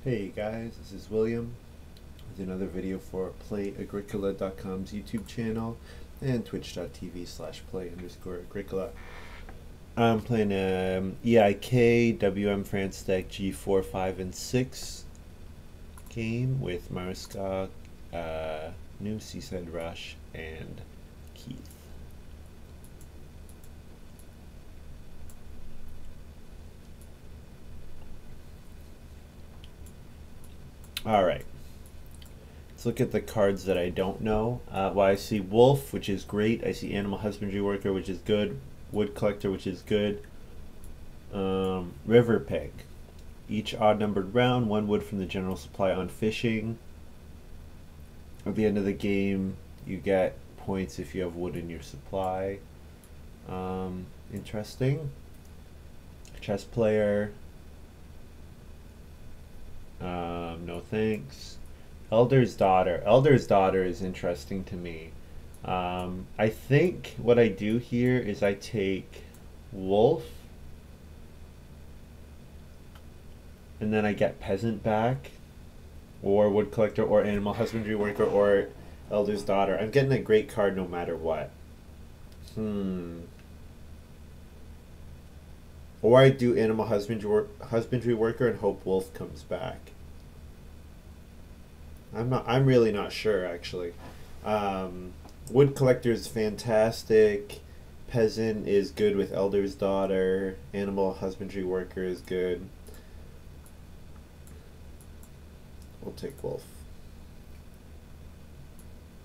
Hey guys, this is William with another video for Play-agricola.com's YouTube channel and twitch.tv/play_agricola. I'm playing EIK WM France deck G4, 5, and 6 game with Mariska, New Seaside Rush, and Keith. Alright, let's look at the cards that I don't know. Well, I see Wolf, which is great. I see Animal Husbandry Worker, which is good. Wood Collector, which is good. River Pig. Each odd-numbered round, 1 wood from the general supply on fishing. At the end of the game, you get points if you have wood in your supply. Interesting. Chess player. No thanks. Elder's Daughter. Elder's Daughter is interesting to me. I think what I do here is I take Wolf, and then I get Peasant back, or Wood Collector, or Animal Husbandry Worker, or Elder's Daughter. I'm getting a great card no matter what. Or I do Animal Husbandry Worker and hope Wolf comes back. I'm really not sure, actually. Wood Collector is fantastic. Peasant is good with Elder's Daughter. Animal Husbandry Worker is good. We'll take Wolf,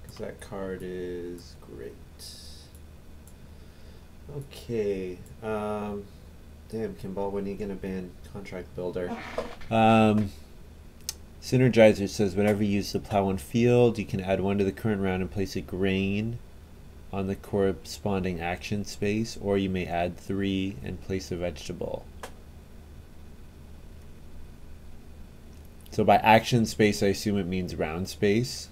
because that card is great. Okay. Damn, Kimball, when are you gonna ban Contract Builder? Synergizer says whenever you use the plow on field, you can add 1 to the current round and place a grain on the corresponding action space, or you may add 3 and place a vegetable. So by action space, I assume it means round space.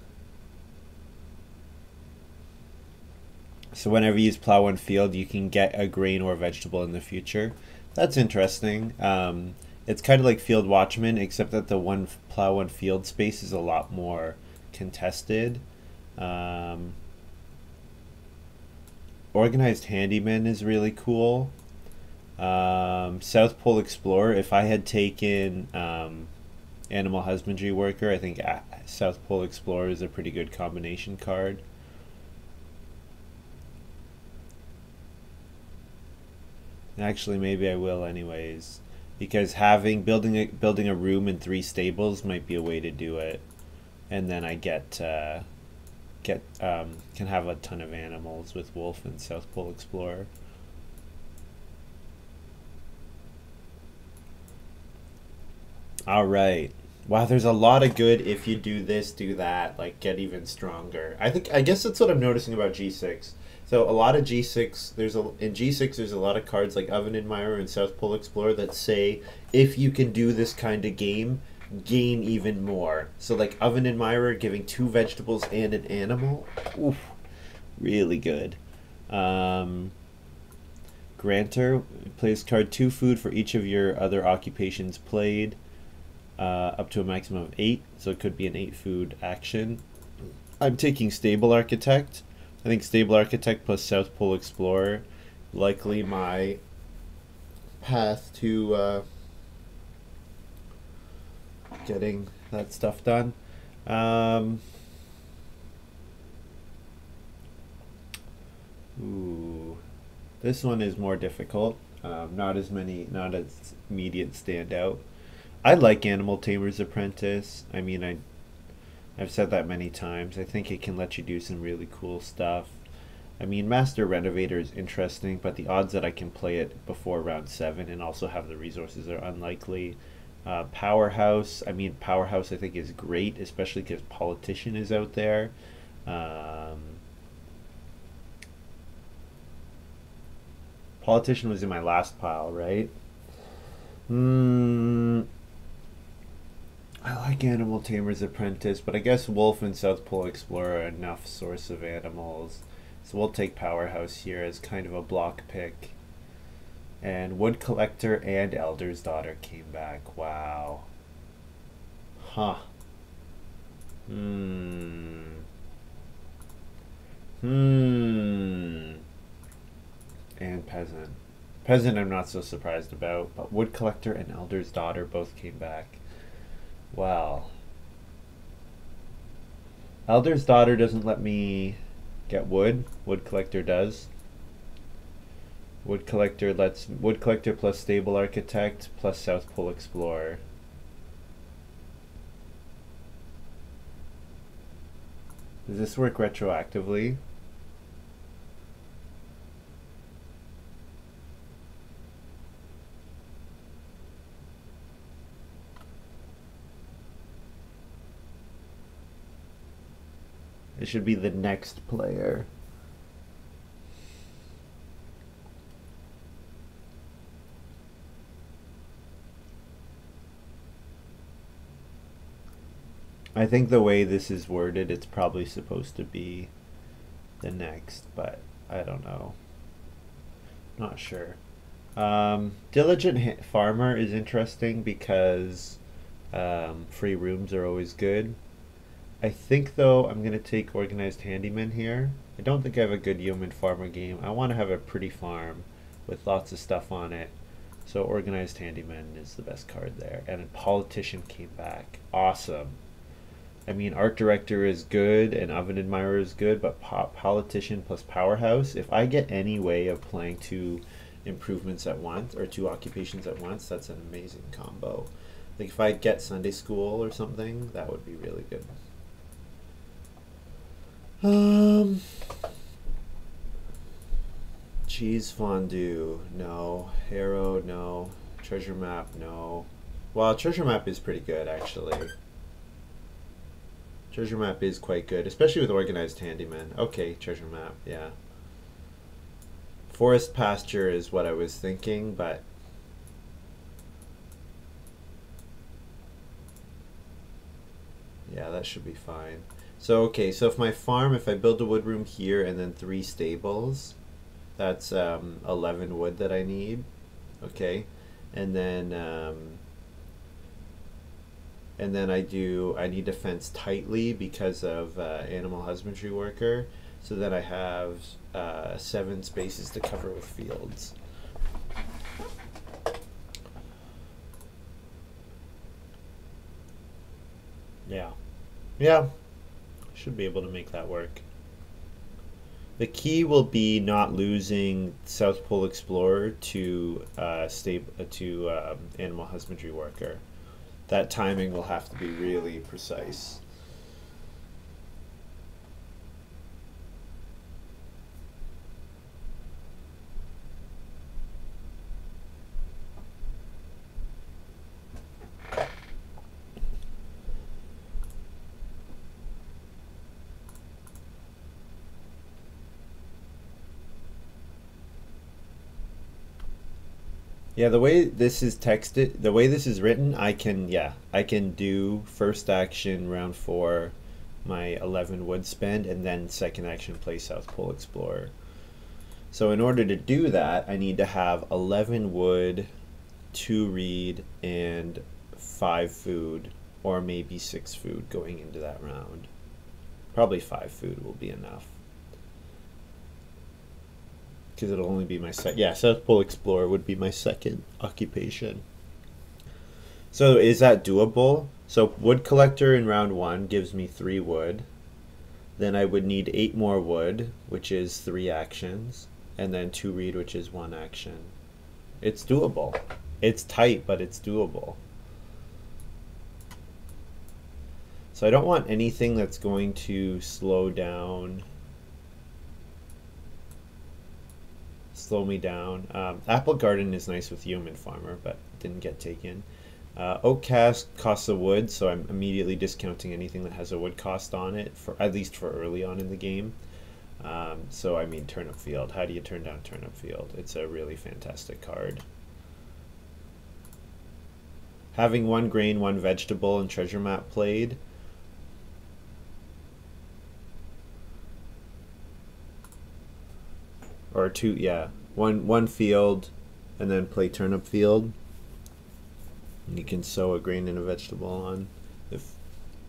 So whenever you use plow on field, you can get a grain or vegetable in the future. That's interesting. It's kind of like Field Watchman, except that the one plow on field space is a lot more contested. Organized Handyman is really cool. South Pole Explorer, if I had taken Animal Husbandry Worker, I think South Pole Explorer is a pretty good combination card. Actually, maybe I will anyways, because building a room in 3 stables might be a way to do it, and then I can have a ton of animals with Wolf and South Pole Explorer. All right. Wow, there's a lot of good if you do this, do that, like get even stronger. I guess that's what I'm noticing about G6. So a lot of G6, in G6 there's a lot of cards like Oven Admirer and South Pole Explorer that say if you can do this kind of game, gain even more. So like Oven Admirer giving 2 vegetables and an animal, oof, really good. Granter plays card 2 food for each of your other occupations played, up to a maximum of 8, so it could be an 8 food action. I'm taking Stable Architect. I think Stable Architect plus South Pole Explorer, likely my path to getting that stuff done. Ooh, this one is more difficult. Not as immediate standout. I like Animal Tamer's Apprentice. I mean, I've said that many times. I think it can let you do some really cool stuff. I mean, Master Renovator is interesting, but the odds that I can play it before round 7 and also have the resources are unlikely. Powerhouse. I mean, Powerhouse I think is great, especially because Politician is out there. Politician was in my last pile, right? I like Animal Tamer's Apprentice, but I guess Wolf and South Pole Explorer are enough source of animals. So we'll take Powerhouse here as kind of a block pick. And Wood Collector and Elder's Daughter came back. Wow. Huh. Hmm. Hmm. And peasant. Peasant I'm not so surprised about, but woodcollector and elder's daughter both came back. Well, elder's daughter doesn't let me get wood. Woodcollector does. Woodcollector plus stable architect plus South Pole explorer. Does this work retroactively? It should be the next player. I think the way this is worded, it's probably supposed to be the next, but I don't know. Not sure. Diligent Farmer is interesting because free rooms are always good. I think, though, I'm going to take Organized Handyman here. I don't think I have a good Yeoman Farmer game. I want to have a pretty farm with lots of stuff on it. So Organized Handyman is the best card there. And Politician came back. Awesome. I mean, Art Director is good and Oven Admirer is good, but Politician plus Powerhouse, if I get any way of playing two improvements at once, or two occupations at once, that's an amazing combo. Like if I get Sunday School or something, that would be really good. Cheese Fondue, no. Harrow, no. Treasure Map, no. Well, Treasure Map is pretty good, actually. Treasure Map is quite good, especially with Organized Handyman. Okay, Treasure Map, yeah. Forest Pasture is what I was thinking, but yeah, that should be fine. So, okay, so if my farm, if I build a wood room here and then 3 stables, that's 11 wood that I need. Okay, and then I need to fence tightly because of animal husbandry worker. So then I have 7 spaces to cover with fields. Yeah. Yeah. Should be able to make that work. The key will be not losing South Pole Explorer to Animal Husbandry Worker. That timing will have to be really precise. Yeah, the way this is texted, the way this is written, I can do first action round 4, my 11 wood spend, and then second action play South Pole Explorer. So in order to do that, I need to have 11 wood, 2 reed, and 5 food, or maybe 6 food going into that round. Probably 5 food will be enough. Because it'll only be my South Pole Explorer would be my second occupation. So is that doable? So wood collector in round 1 gives me 3 wood. Then I would need 8 more wood, which is 3 actions, and then 2 reed, which is 1 action. It's doable. It's tight, but it's doable. So I don't want anything that's going to slow me down. Apple Garden is nice with Yeoman Farmer, but didn't get taken. Oak Cast costs a wood, so I'm immediately discounting anything that has a wood cost on it, for at least for early on in the game. So I mean Turnip Field. How do you turn down Turnip Field? It's a really fantastic card. Having 1 grain, 1 vegetable, and Treasure Map played. Or 2, yeah. One field, and then play Turnip Field. And you can sow a grain and a vegetable on. the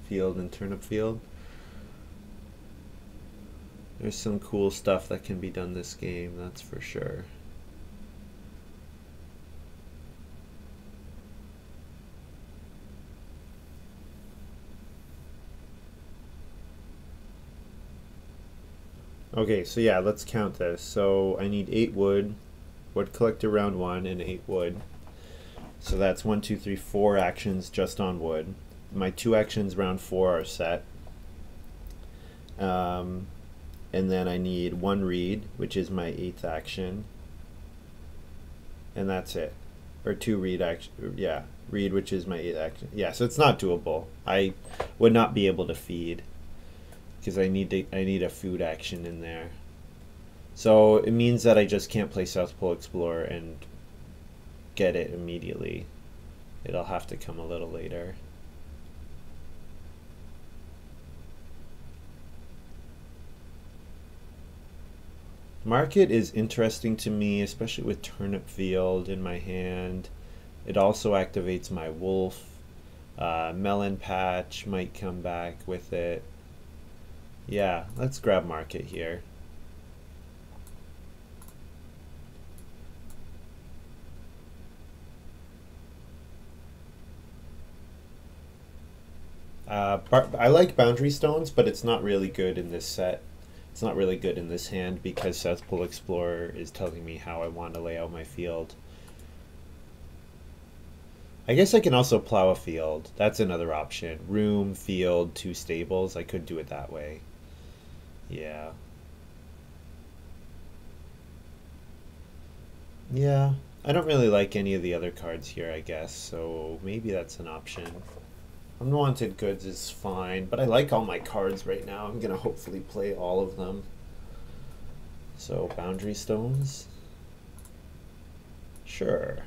field and turnip field. There's some cool stuff that can be done this game, that's for sure. Okay, so yeah, let's count this. So I need 8 wood, wood collector round 1, and 8 wood. So that's 1, 2, 3, 4 actions just on wood. My 2 actions round 4 are set. And then I need 1 reed, which is my 8th action. And that's it. Or 2 reed action, yeah, reed, which is my 8th action. Yeah, so it's not doable. I would not be able to feed, because I need a food action in there. So it means that I just can't play South Pole Explorer and get it immediately. It'll have to come a little later. Market is interesting to me, especially with Turnip Field in my hand. It also activates my Wolf. Melon Patch might come back with it. Yeah, let's grab Market here. I like Boundary Stones, but it's not really good in this set. It's not really good in this hand because South Pole Explorer is telling me how I want to lay out my field. I guess I can also plow a field. That's another option. Room, field, 2 stables. I could do it that way. Yeah. Yeah. I don't really like any of the other cards here, I guess, so maybe that's an option. Unwanted Goods is fine, but I like all my cards right now. I'm gonna hopefully play all of them. So, Boundary Stones? Sure.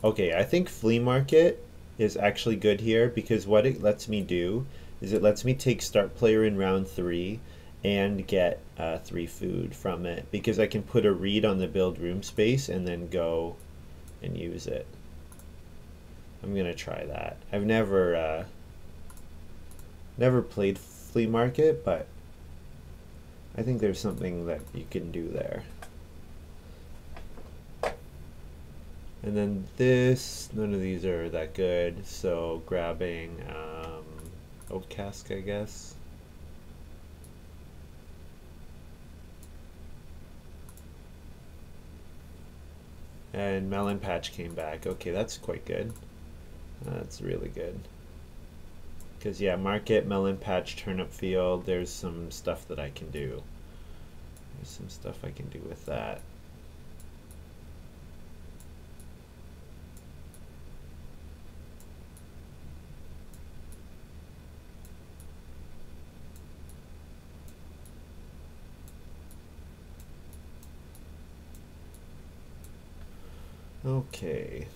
Okay, I think Flea Market is actually good here because what it lets me do is it lets me take start player in round 3 and get 3 food from it because I can put a reed on the build room space and then go and use it. I'm gonna try that. I've never played Flea Market, but I think there's something that you can do there. And then this, none of these are that good, so grabbing Oak Cask, I guess. And Melon Patch came back. Okay, that's quite good. That's really good. Because, yeah, Market, Melon Patch, Turnip Field, there's some stuff that I can do. There's some stuff I can do with that. Okay.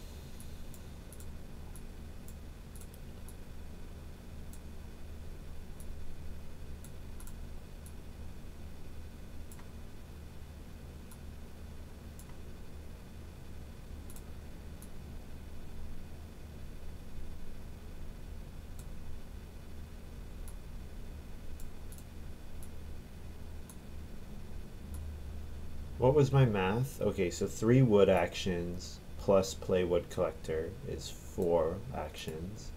What was my math? Okay, so 3 wood actions plus play wood collector is 4 actions.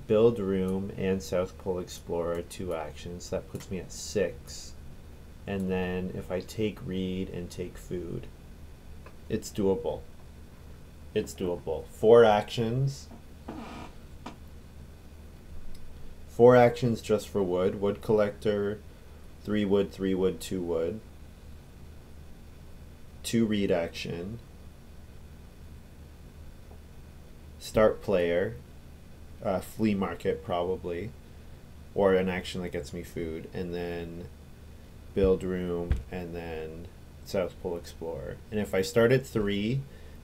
Build room and South Pole Explorer 2 actions. That puts me at 6. And then if I take reed and take food, it's doable. It's doable. 4 actions. 4 actions just for wood. Wood collector, 3 wood, 3 wood, 2 wood. 2 read action, start player, flea market probably, or an action that gets me food, and then build room, and then South Pole Explorer. And if I start at 3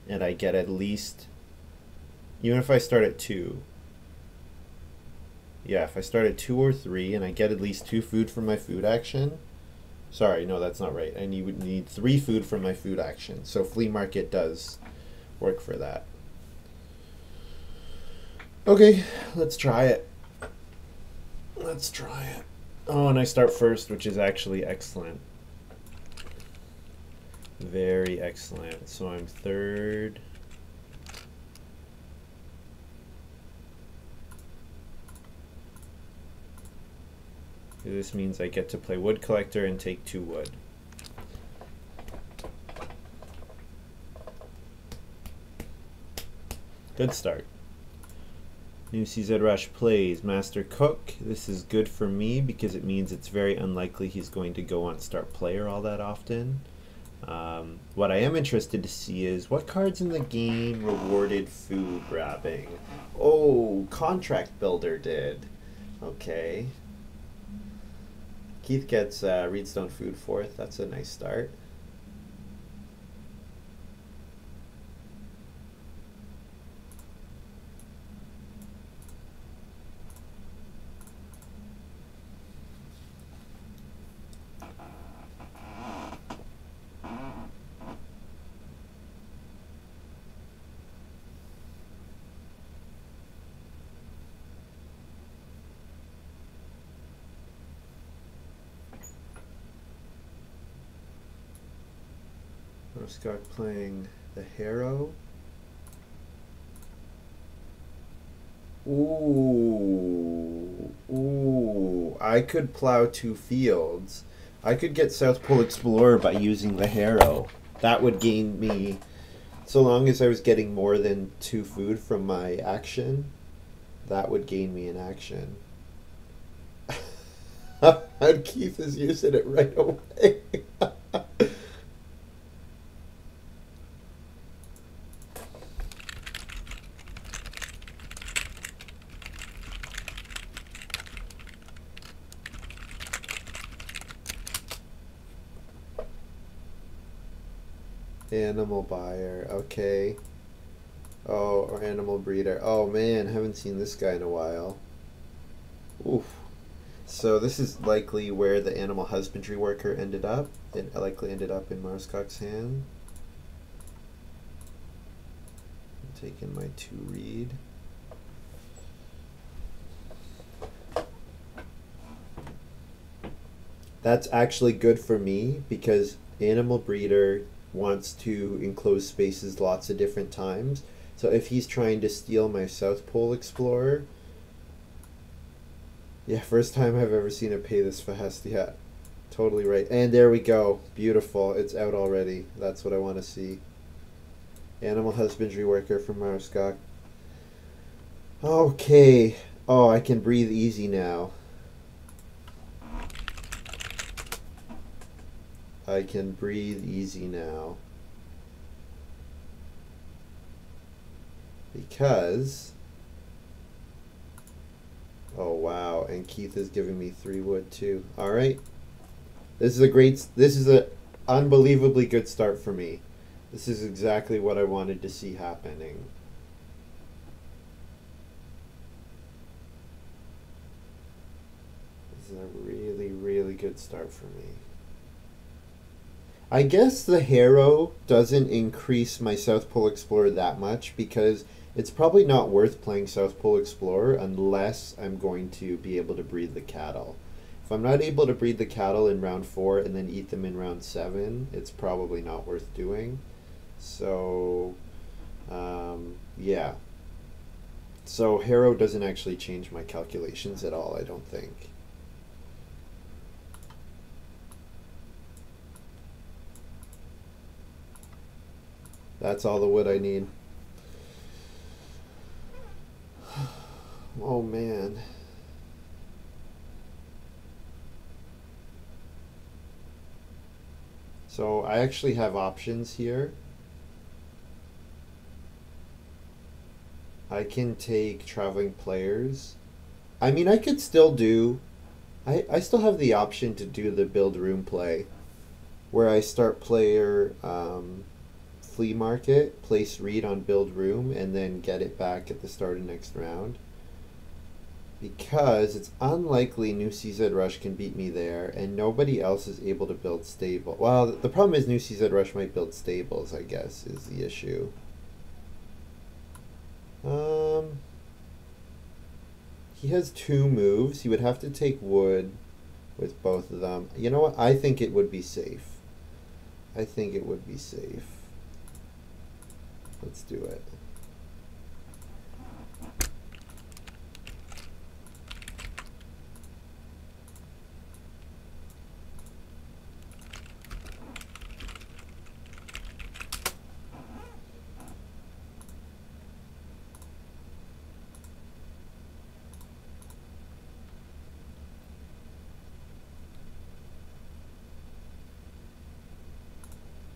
and I get at least, even if I start at 2, Yeah, if I start at 2 or 3 and I get at least 2 food from my food action. Sorry, no, that's not right. I would need 3 food from my food action. So flea market does work for that. Okay, let's try it. Let's try it. Oh, and I start first, which is actually excellent. Very excellent. So I'm third. This means I get to play wood collector and take 2 wood. Good start. New CZ Rush plays Master Cook. This is good for me because it means it's very unlikely he's going to go on start player all that often. What I am interested to see is what cards in the game rewarded food grabbing. Oh, Contract Builder did. Okay. Keith gets Reedstone Food 4th. That's a nice start. Scott playing the Harrow. Ooh, I could plow 2 fields. I could get South Pole Explorer by using the Harrow. That would gain me, so long as I was getting more than 2 food from my action, that would gain me an action. And Keith is using it right away. Animal buyer, okay. Oh, or animal breeder. Oh man, haven't seen this guy in a while. Oof. So this is likely where the animal husbandry worker ended up. It likely ended up in Marscock's hand. I'm taking my 2 reed. That's actually good for me because animal breeder wants to enclose spaces lots of different times. So if he's trying to steal my South Pole Explorer, yeah, first time I've ever seen it pay this fast. Yeah, totally right. And there we go. Beautiful. It's out already. That's what I want to see. Animal husbandry worker from Marscock. Okay. Oh, I can breathe easy now. I can breathe easy now. Because... Oh wow, and Keith is giving me 3 wood too. Alright. This is a unbelievably good start for me. This is exactly what I wanted to see happening. This is a really, really good start for me. I guess the Harrow doesn't increase my South Pole Explorer that much because it's probably not worth playing South Pole Explorer unless I'm going to be able to breed the cattle. If I'm not able to breed the cattle in round 4 and then eat them in round 7, it's probably not worth doing. So, yeah. So Harrow doesn't actually change my calculations at all, I don't think. That's all the wood I need. Oh man. So I actually have options here. I can take traveling players. I mean, I could still do... I still have the option to do the build room play, where I start player flea market, place read on build room, and then get it back at the start of next round. because it's unlikely New CZ Rush can beat me there, and nobody else is able to build stable. Well, the problem is New CZ Rush might build stables, I guess, is the issue. He has 2 moves. He would have to take wood with both of them. You know what? I think it would be safe. I think it would be safe. Let's do it.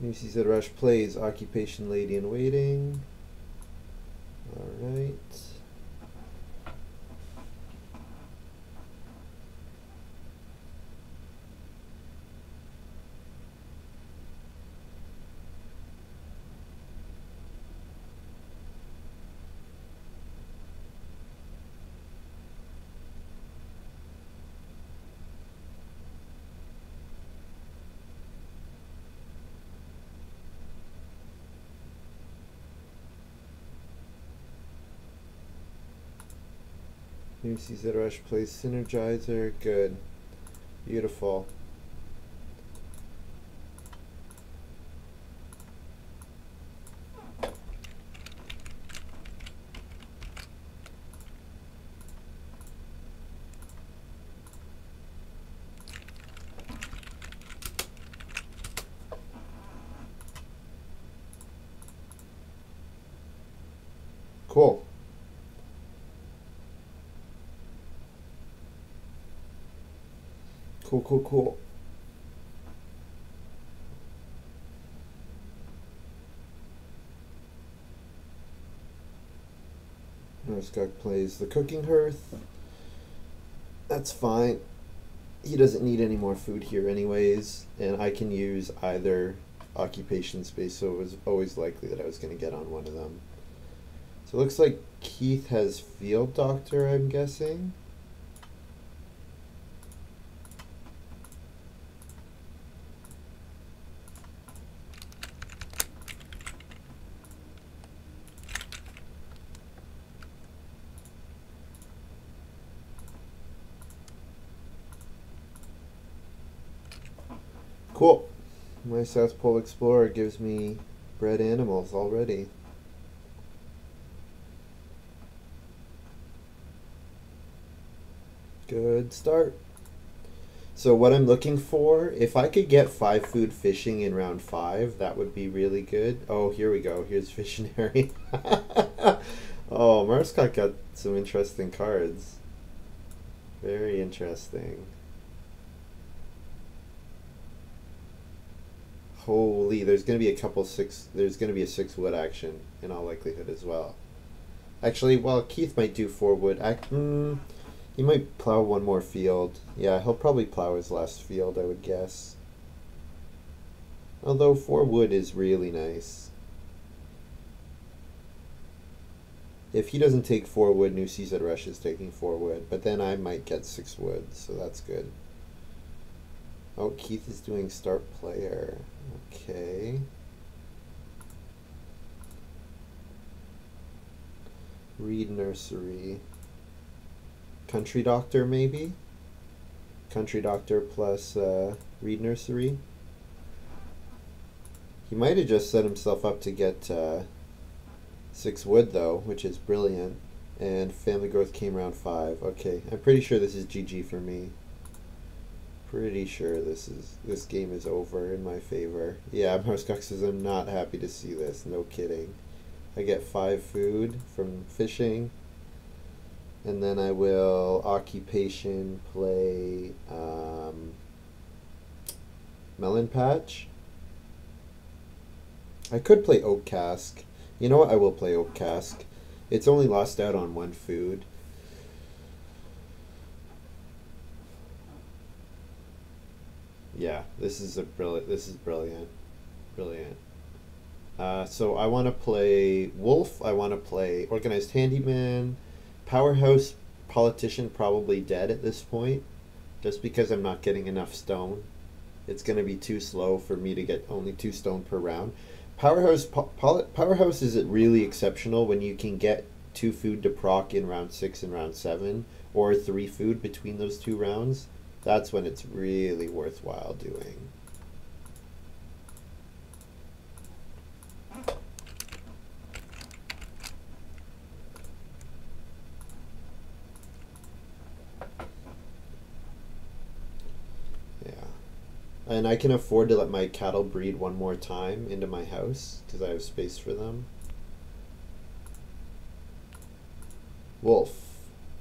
New CZ Rush plays Occupation Lady in Waiting. Alright. New CZ Rush plays Synergizer. Good. Beautiful. Cool. Cool, cool, cool. Scott plays the Cooking Hearth. That's fine. He doesn't need any more food here anyways, and I can use either occupation space, so it was always likely that I was going to get on one of them. So it looks like Keith has Field Doctor, I'm guessing. Cool. My South Pole Explorer gives me bred animals already. Good start. So what I'm looking for, if I could get 5 food fishing in round 5, that would be really good. Oh, here we go. Here's Visionary. Oh, Marscott got some interesting cards. Very interesting. Holy, there's going to be a couple 6, there's going to be a 6 wood action in all likelihood as well. Actually, well, Keith might do 4 wood. He might plow 1 more field. Yeah, he'll probably plow his last field, I would guess. Although 4 wood is really nice. If he doesn't take 4 wood, New CZ Rush is taking 4 wood. But then I might get 6 wood, so that's good. Oh, Keith is doing start player. Okay. Reed Nursery. Country Doctor, maybe? Country Doctor plus Reed Nursery. He might have just set himself up to get 6 wood, though, which is brilliant. And Family Growth came round 5. Okay, I'm pretty sure this is GG for me. Pretty sure this game is over in my favor. Yeah, Marscock says I'm not happy to see this. No kidding. I get 5 food from fishing. And then I will occupation play Melon Patch. I could play Oak Cask. You know what? I will play Oak Cask. It's only lost out on 1 food. Yeah, this is brilliant. Brilliant. So I want to play Wolf. I want to play Organized Handyman. Powerhouse Politician probably dead at this point, just because I'm not getting enough stone. It's going to be too slow for me to get only 2 stone per round. Powerhouse is really exceptional when you can get 2 food to proc in round 6 and round 7, or 3 food between those 2 rounds. That's when it's really worthwhile doing. Yeah. And I can afford to let my cattle breed one more time into my house because I have space for them. Wolf.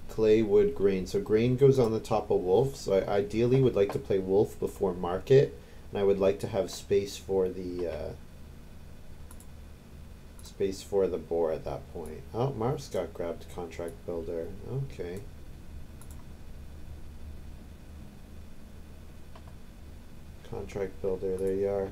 Clay, wood, grain. So grain goes on the top of wolf. So I ideally would like to play wolf before market, and I would like to have space for the boar at that point. Oh, Mars got grabbed contract builder. Okay. Contract builder, there you are.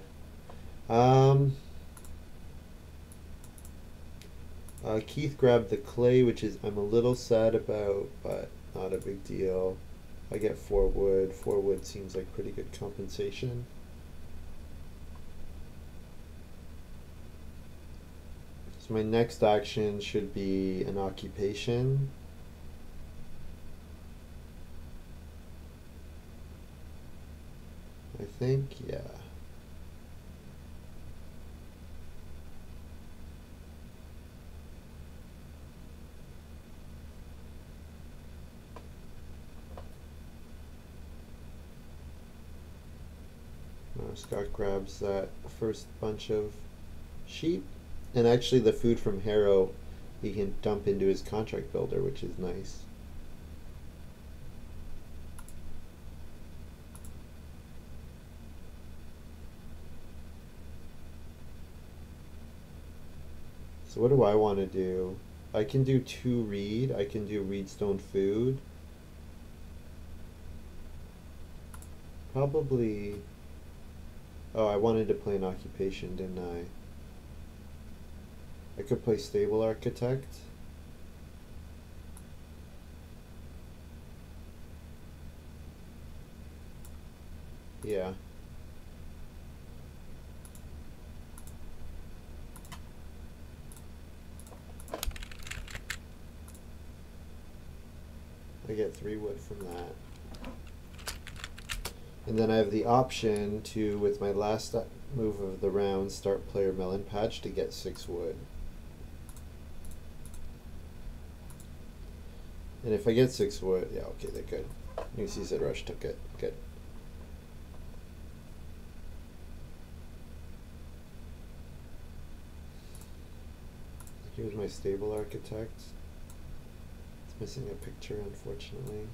Keith grabbed the clay, which is I'm a little sad about, but not a big deal. I get 4 wood. 4 wood seems like pretty good compensation. So my next action should be an occupation. I think, yeah. Scott grabs that first bunch of sheep, and actually the food from Harrow he can dump into his contract builder, which is nice. So what do I want to do? I can do 2 reed. I can do reedstone food. Probably. Oh, I wanted to play an occupation, didn't I? I could play stable architect. Yeah. I get 3 wood from that. And then I have the option to, with my last move of the round, start player melon patch to get 6 wood. And if I get 6 wood, yeah, okay, they're good. New Season Rush took it. Good. Here's my stable architect. It's missing a picture, unfortunately.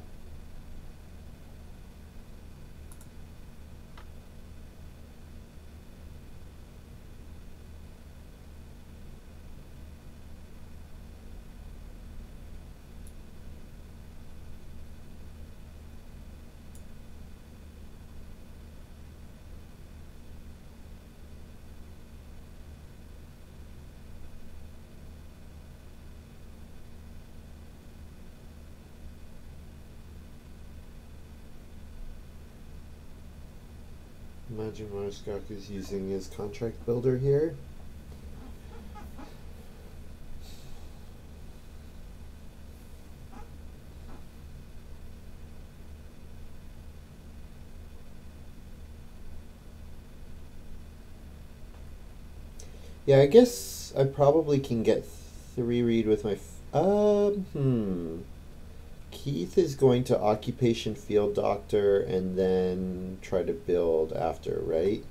Imagine Marskak is using his contract builder here. Yeah, I guess I probably can get 3 read with my. Keith is going to occupation field doctor and then try to build after, right?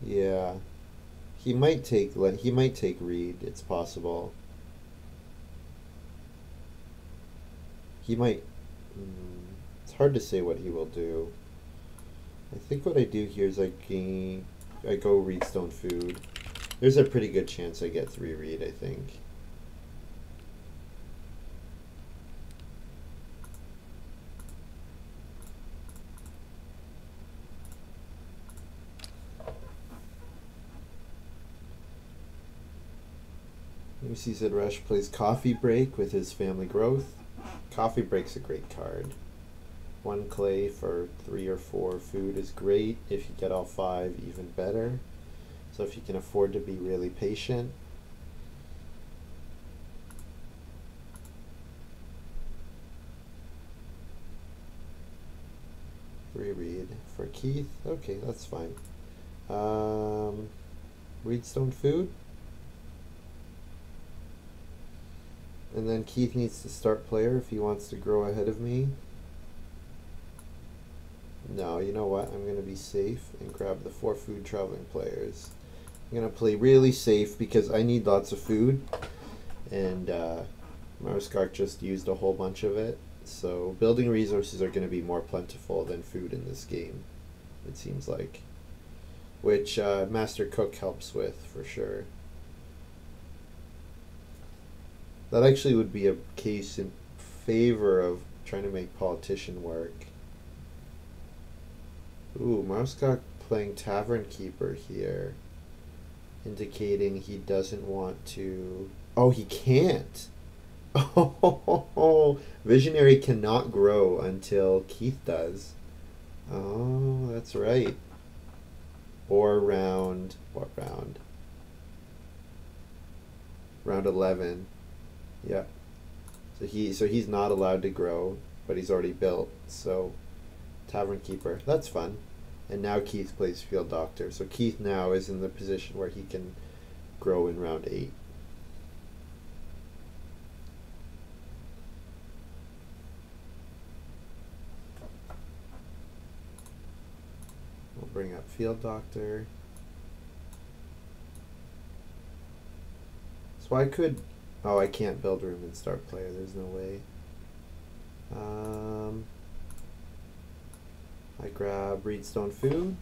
Yeah. He might take Reed, it's possible. He might. It's hard to say what he will do. I think what I do here is I go reedstone food. There's a pretty good chance I get 3 reed, I think. Lucy said Rush plays Coffee Break with his Family Growth. Coffee Break's a great card. 1 clay for 3 or 4 food is great. If you get all 5, even better. So if you can afford to be really patient. Reread for Keith. Okay, that's fine. Reedstone Food. And then Keith needs to start player if he wants to grow ahead of me. No, you know what? I'm going to be safe and grab the 4 food traveling players. I'm going to play really safe because I need lots of food. And Marskak just used a whole bunch of it. So building resources are going to be more plentiful than food in this game, it seems like. Which Master Cook helps with, for sure. That actually would be a case in favor of trying to make Politician work. Ooh, Marskak playing Tavern Keeper here, indicating he doesn't want to... Oh, he can't! Oh, Visionary cannot grow until Keith does. Oh, that's right. Or round... What round? Round 11. Yeah. So he's not allowed to grow, but he's already built. So Tavern Keeper, that's fun. And now Keith plays Field Doctor. So Keith now is in the position where he can grow in round 8. We'll bring up Field Doctor. So I could... Oh, I can't build room and start player. There's no way. I grab Reedstone Food.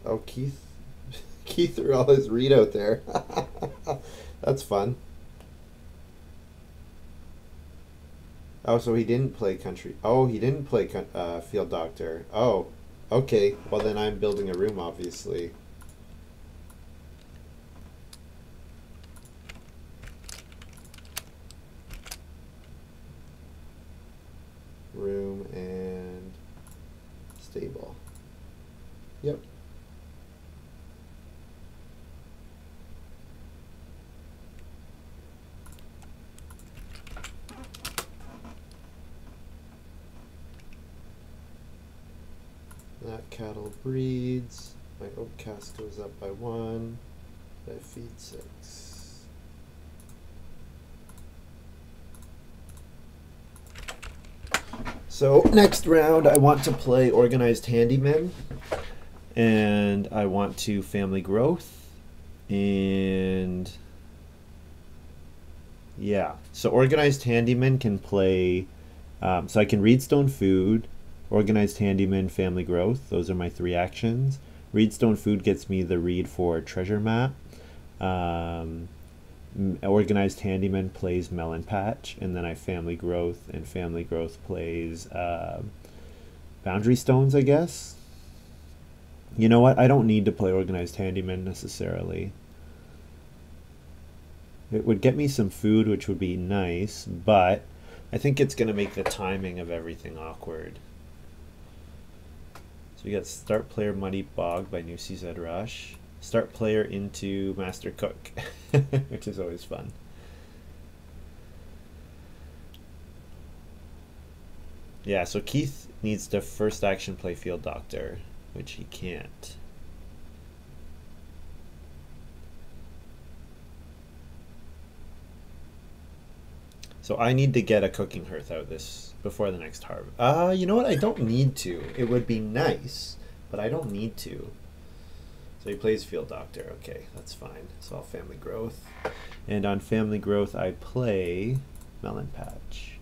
Oh, Keith threw all his read out there. That's fun. Oh, so he didn't play country. Oh, he didn't play Field Doctor. Oh, okay. Well, then I'm building a room, obviously. Room and stable. Yep. That cattle breeds. My oak cast goes up by 1. I feed 6. So next round I want to play Organized Handyman. And I want to Family Growth. And yeah. So Organized Handyman can play... so I can Reedstone Food, Organized Handyman, Family Growth. Those are my 3 actions. Reedstone Food gets me the read for Treasure Map. Organized Handyman plays Melon Patch, and then I Family Growth, and Family Growth plays Boundary Stones, I guess. You know what? I don't need to play Organized Handyman necessarily. It would get me some food, which would be nice, but I think it's going to make the timing of everything awkward. So we got Start Player Muddy Bog by New CZ Rush. Start player into Master Cook, which is always fun. Yeah, so Keith needs to first action play Field Doctor, which he can't. So I need to get a cooking hearth out this before the next harvest. You know what? I don't need to. It would be nice, but I don't need to. So he plays Field Doctor. Okay, that's fine. So I'll Family Growth. And on Family Growth, I play Melon Patch.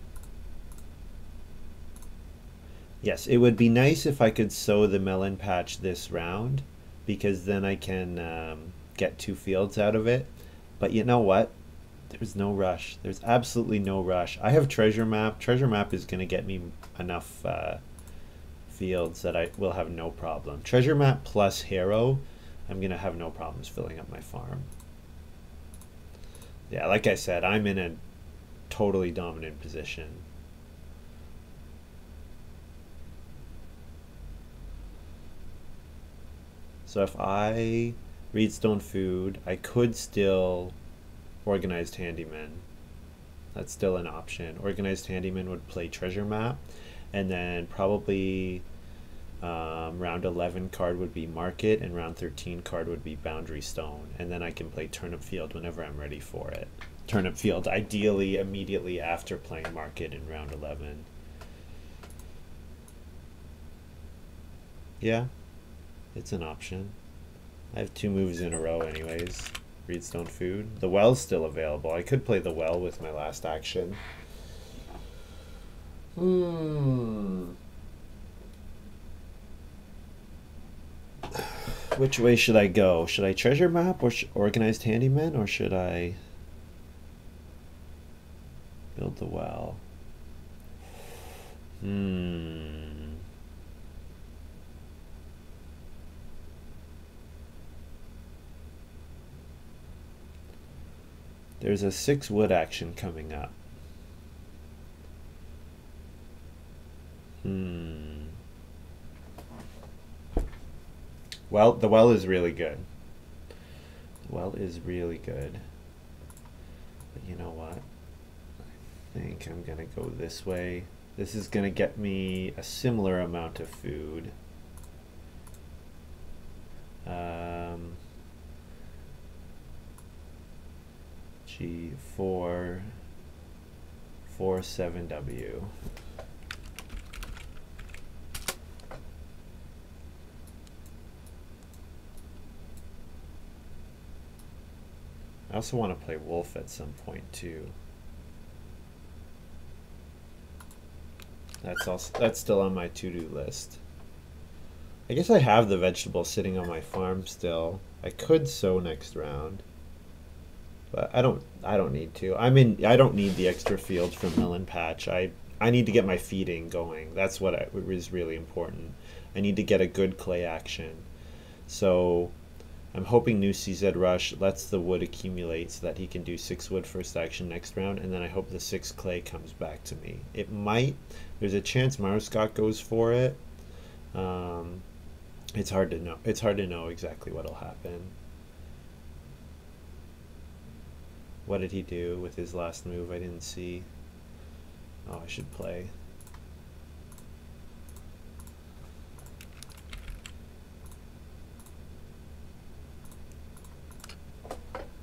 Yes, it would be nice if I could sow the Melon Patch this round, because then I can get 2 fields out of it. But you know what? There's no rush. There's absolutely no rush. I have treasure map. Treasure map is going to get me enough fields that I will have no problem. Treasure map plus Harrow, I'm going to have no problems filling up my farm. Yeah, like I said, I'm in a totally dominant position. So if I read stone food, I could still organized handyman. That's still an option. Organized handyman would play treasure map, and then probably round 11 card would be market, and round 13 card would be boundary stone, and then I can play turnip field whenever I'm ready for it. Turnip field ideally immediately after playing market in round 11. Yeah, it's an option. I have 2 moves in a row anyways. Read stone food. The well's still available. I could play the well with my last action. Which way should I go? Should I treasure map or organized handyman, or should I build the well? There's a 6 wood action coming up. Well, the well is really good. The well is really good. But you know what? I think I'm gonna go this way. This is gonna get me a similar amount of food. G4 7W. I also want to play wolf at some point too. That's still on my to-do list. I guess I have the vegetables sitting on my farm still. I could sow next round, but I don't need to. I don't need the extra fields from melon patch. I need to get my feeding going. That's what is really important. I need to get a good clay action. So I'm hoping new CZ Rush lets the wood accumulate so that he can do 6 wood first action next round, and then I hope the 6 clay comes back to me. It might. There's a chance Maruscott goes for it. It's hard to know. It's hard to know exactly what'll happen. What did he do with his last move? I didn't see. Oh, I should play.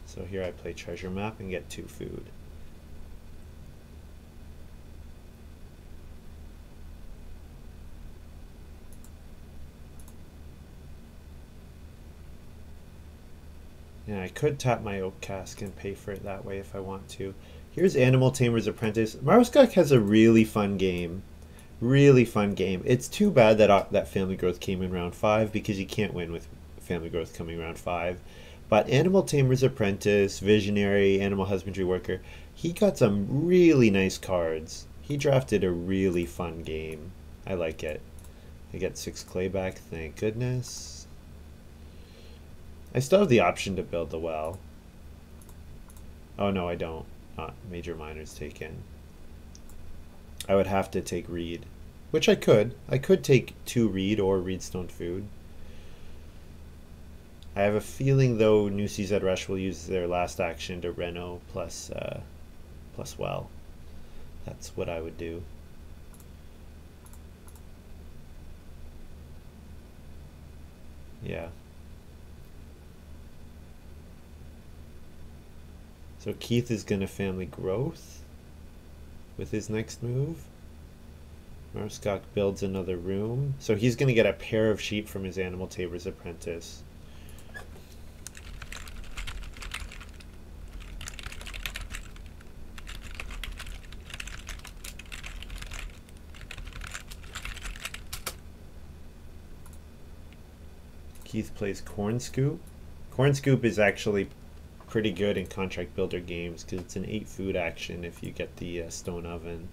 So here I play treasure map and get 2 food. Yeah, I could tap my oak cask and pay for it that way if I want to. Here's Animal Tamer's Apprentice. Maruscott has a really fun game. Really fun game. It's too bad that that Family Growth came in round 5, because you can't win with Family Growth coming round 5. But Animal Tamer's Apprentice, Visionary, Animal Husbandry Worker, he got some really nice cards. He drafted a really fun game. I like it. I get 6 clay back, thank goodness. I still have the option to build the well. Oh no, I don't. Not major minors taken. I would have to take reed, which I could. I could take 2 reed or reed stone food. I have a feeling though New CZ Rush will use their last action to Reno plus well. That's what I would do. Yeah. So Keith is going to Family Growth with his next move. Maruscott builds another room. So he's going to get a pair of sheep from his Animal Tamer's Apprentice. Keith plays Corn Scoop. Corn Scoop is actually pretty good in contract builder games because it's an 8 food action if you get the stone oven.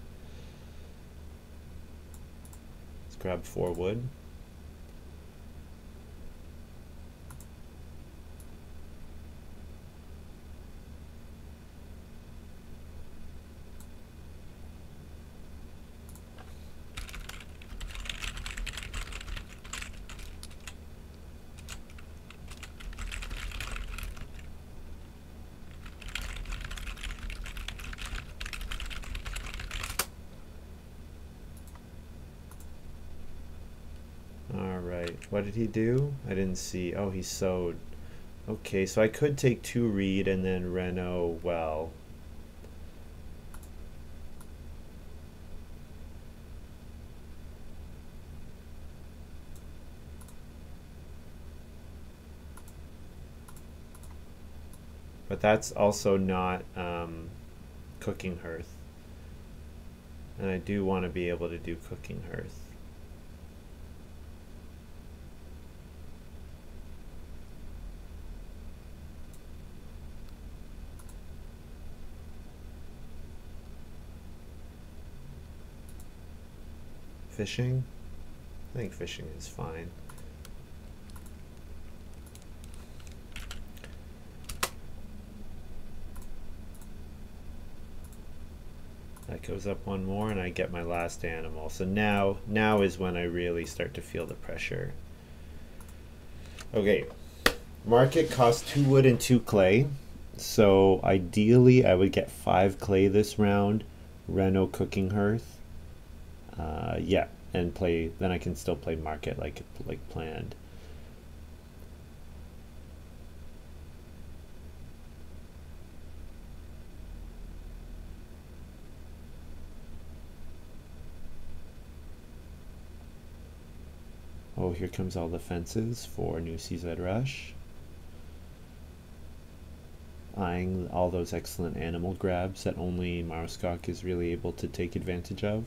Let's grab 4 wood. Alright, what did he do? I didn't see. Oh, he sowed. Okay, so I could take 2 reed and then reno well. But that's also not cooking hearth. And I do want to be able to do cooking hearth. Fishing? I think fishing is fine. That goes up 1 more and I get my last animal. So now is when I really start to feel the pressure. Okay, market costs 2 wood and 2 clay. So ideally I would get 5 clay this round, reno cooking hearth. Yeah, and play, then I can still play market like planned. Oh, here comes all the fences for New CZ Rush. Eyeing all those excellent animal grabs that only Marskok is really able to take advantage of.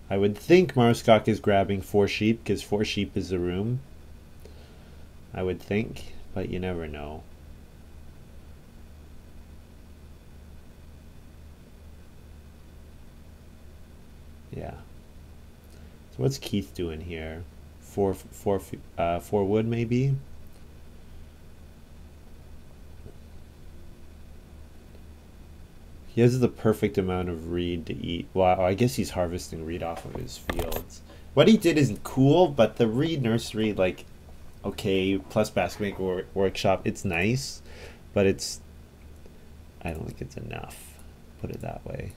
I would think Marskok is grabbing 4 sheep because 4 sheep is a room. I would think, but you never know. Yeah. So what's Keith doing here? 4 wood maybe? He has the perfect amount of reed to eat. Well, I guess he's harvesting reed off of his fields. What he did isn't cool, but the reed nursery, like, okay, plus basket maker workshop, it's nice, but I don't think it's enough. Put it that way.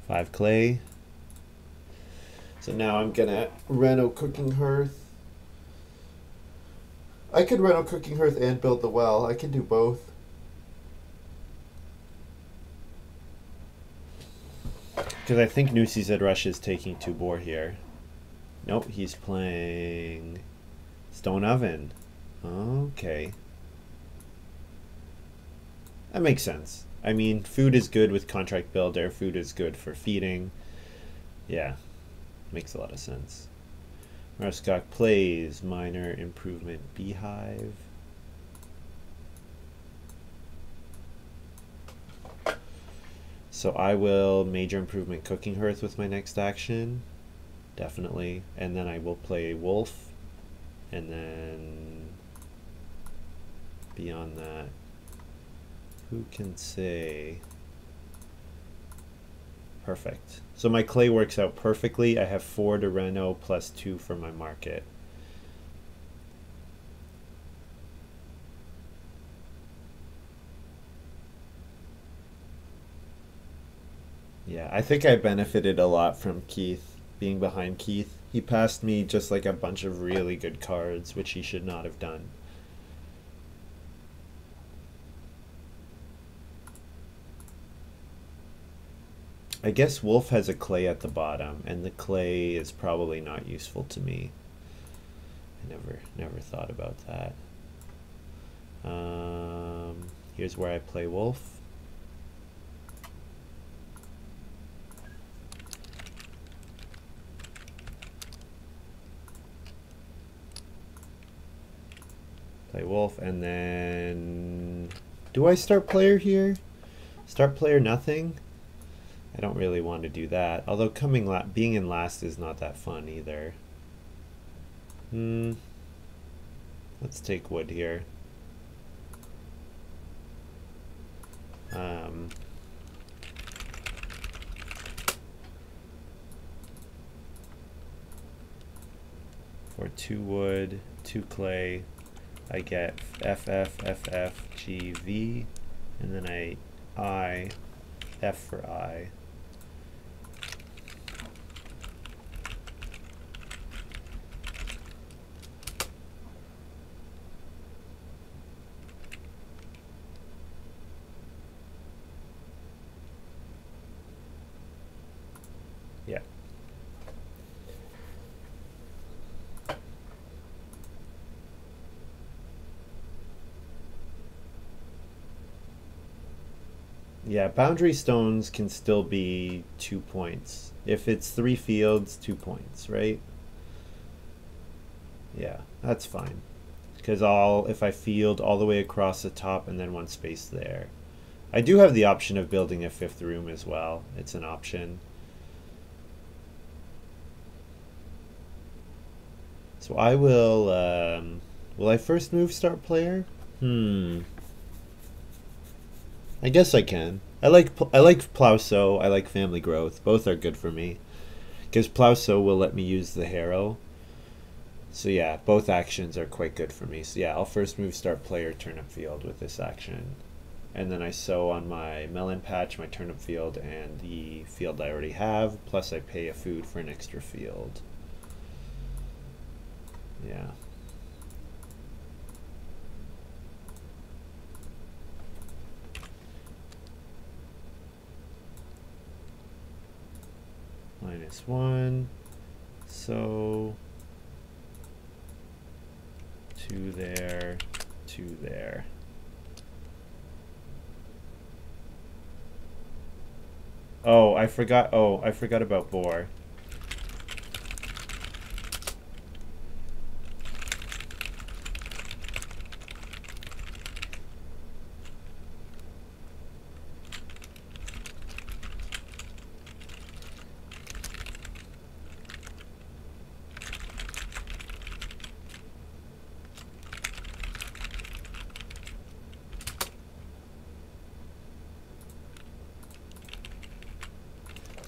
5 clay. So now I'm gonna reno cooking hearth. I could reno cooking hearth and build the well. I can do both. Because I think New CZ Rush is taking 2 boar here. Nope, he's playing Stone Oven. Okay. That makes sense. I mean, food is good with Contract Builder. Food is good for feeding. Yeah, makes a lot of sense. Marskok plays Minor Improvement Beehive. So I will Major Improvement Cooking Hearth with my next action. Definitely. And then I will play Wolf. And then beyond that, who can say? Perfect. So my clay works out perfectly. I have 4 to reno plus 2 for my market. Yeah, I think I benefited a lot from Keith, being behind Keith. He passed me just like a bunch of really good cards, which he should not have done. I guess Wolf has a clay at the bottom, and the clay is probably not useful to me. I never thought about that. Here's where I play Wolf. Play wolf, and then do I start player here? Start player nothing? I don't really want to do that. Although being in last is not that fun either. Let's take wood here. For 2 wood, 2 clay, I get FFFFGV, and then F for I. Yeah. Yeah, boundary stones can still be 2 points. If it's 3 fields, 2 points, right? Yeah, that's fine. Because if I field all the way across the top and then 1 space there. I do have the option of building a 5th room as well. It's an option. So I will I first move start player? I guess I can. I like Plowsow, I like Family Growth. Both are good for me. Because Plowsow will let me use the Harrow. So yeah, both actions are quite good for me. So yeah, I'll first move start player, turnip field with this action. And then I sow on my melon patch, my turnip field, and the field I already have. Plus I pay a food for an extra field. Yeah. -1. So 2 there, 2 there. Oh, I forgot about boar.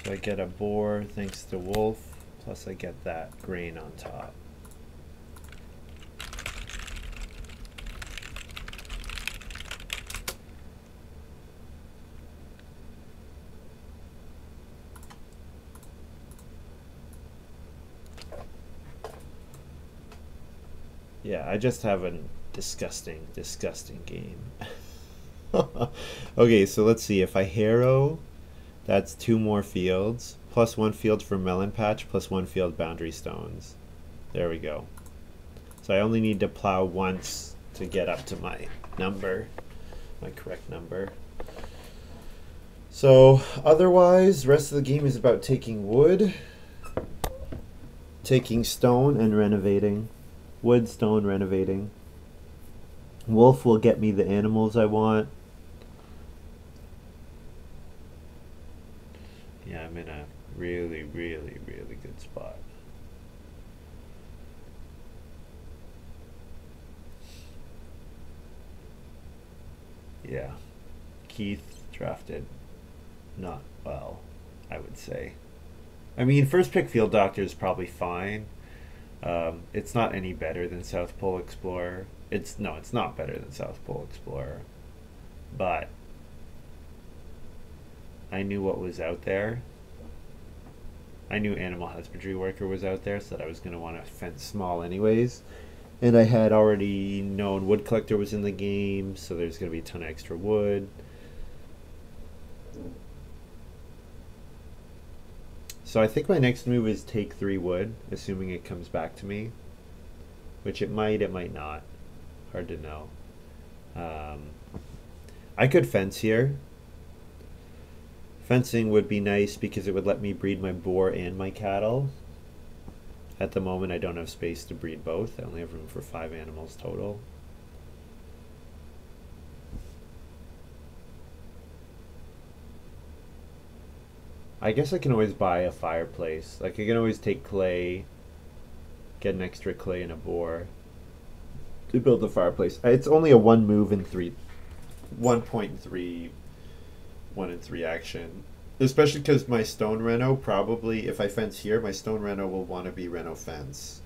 So I get a boar thanks to wolf, plus I get that grain on top. Yeah, I just have a disgusting game. Okay, so let's see. If I harrow, that's 2 more fields, plus 1 field for melon patch, plus 1 field boundary stones. There we go. So I only need to plow once to get up to my number, my correct number. So otherwise, the rest of the game is about taking wood, taking stone, and renovating. Wood, stone, renovating. Wolf will get me the animals I want. Yeah, I'm in a really good spot. Yeah, Keith drafted not well, I would say. I mean, first pick Field Doctor is probably fine. It's not any better than South Pole Explorer. It's not better than South Pole Explorer. But I knew what was out there. I knew Animal Husbandry Worker was out there, so that I was going to want to fence small anyways. And I had already known Wood Collector was in the game, so there's going to be a ton of extra wood. So I think my next move is take 3 wood, assuming it comes back to me. Which it might not. Hard to know. I could fence here. Fencing would be nice because it would let me breed my boar and my cattle. At the moment I don't have space to breed both. I only have room for 5 animals total. I guess I can always buy a fireplace. Like I can always take clay, get an extra clay and a boar to build the fireplace. It's only a one move in three, 1.3, 1 in 3 action. Especially because my stone reno probably, if I fence here, my stone reno will want to be reno fence.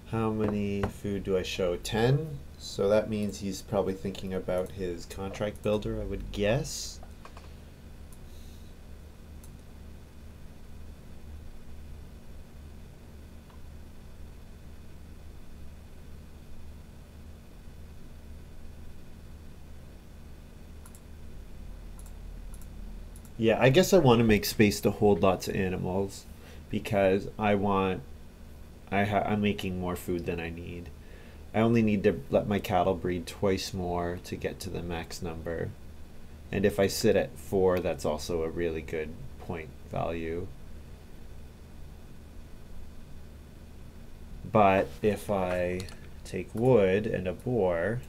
How many food do I show? 10. So that means he's probably thinking about his contract builder, I would guess. Yeah, I guess I want to make space to hold lots of animals because I'm making more food than I need. I only need to let my cattle breed twice more to get to the max number. And if I sit at 4, that's also a really good point value. But if I take wood and a boar,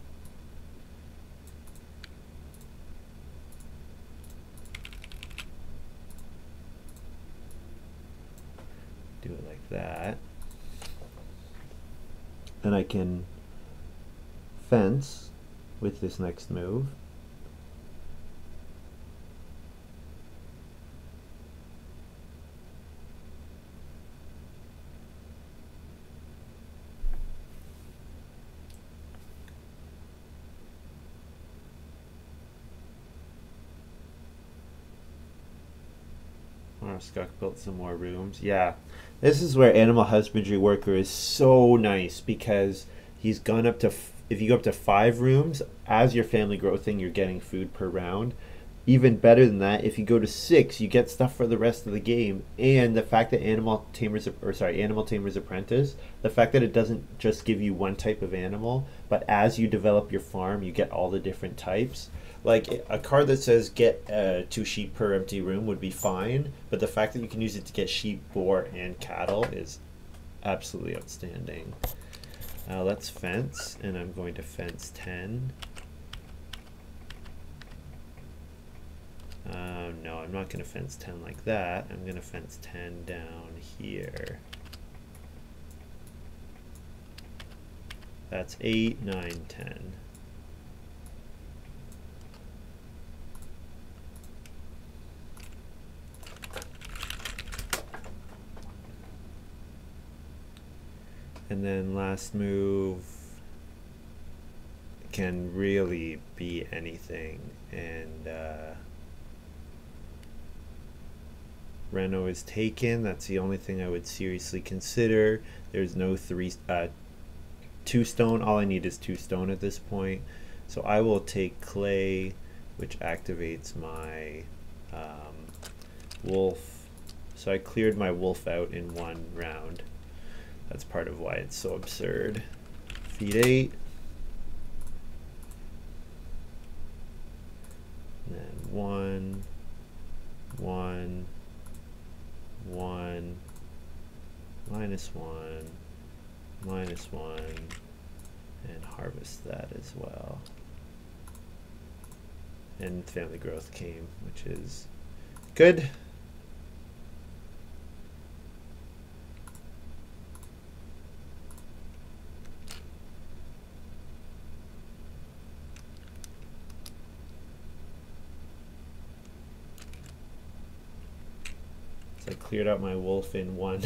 do it like that, and I can fence with this next move. Scuck built some more rooms. Yeah, this is where animal husbandry worker is so nice because he's gone up to, if you go up to 5 rooms, as your family growth thing, you're getting food per round. Even better than that, if you go to 6, you get stuff for the rest of the game. And the fact that Animal Tamer's Apprentice, the fact that it doesn't just give you one type of animal, but as you develop your farm, you get all the different types. Like a card that says get 2 sheep per empty room would be fine, but the fact that you can use it to get sheep, boar, and cattle is absolutely outstanding. Let's fence, and I'm going to fence 10. No, I'm not going to fence 10 like that. I'm going to fence 10 down here. That's 8, 9, 10. And then last move can really be anything. And Reno is taken. That's the only thing I would seriously consider. There's no 2 stone. All I need is 2 stone at this point. So I will take clay, which activates my wolf. So I cleared my wolf out in 1 round. That's part of why it's so absurd. Feed 8. And then 1, 1, 1, -1, -1, and harvest that as well. And family growth came, which is good. I cleared out my wolf in one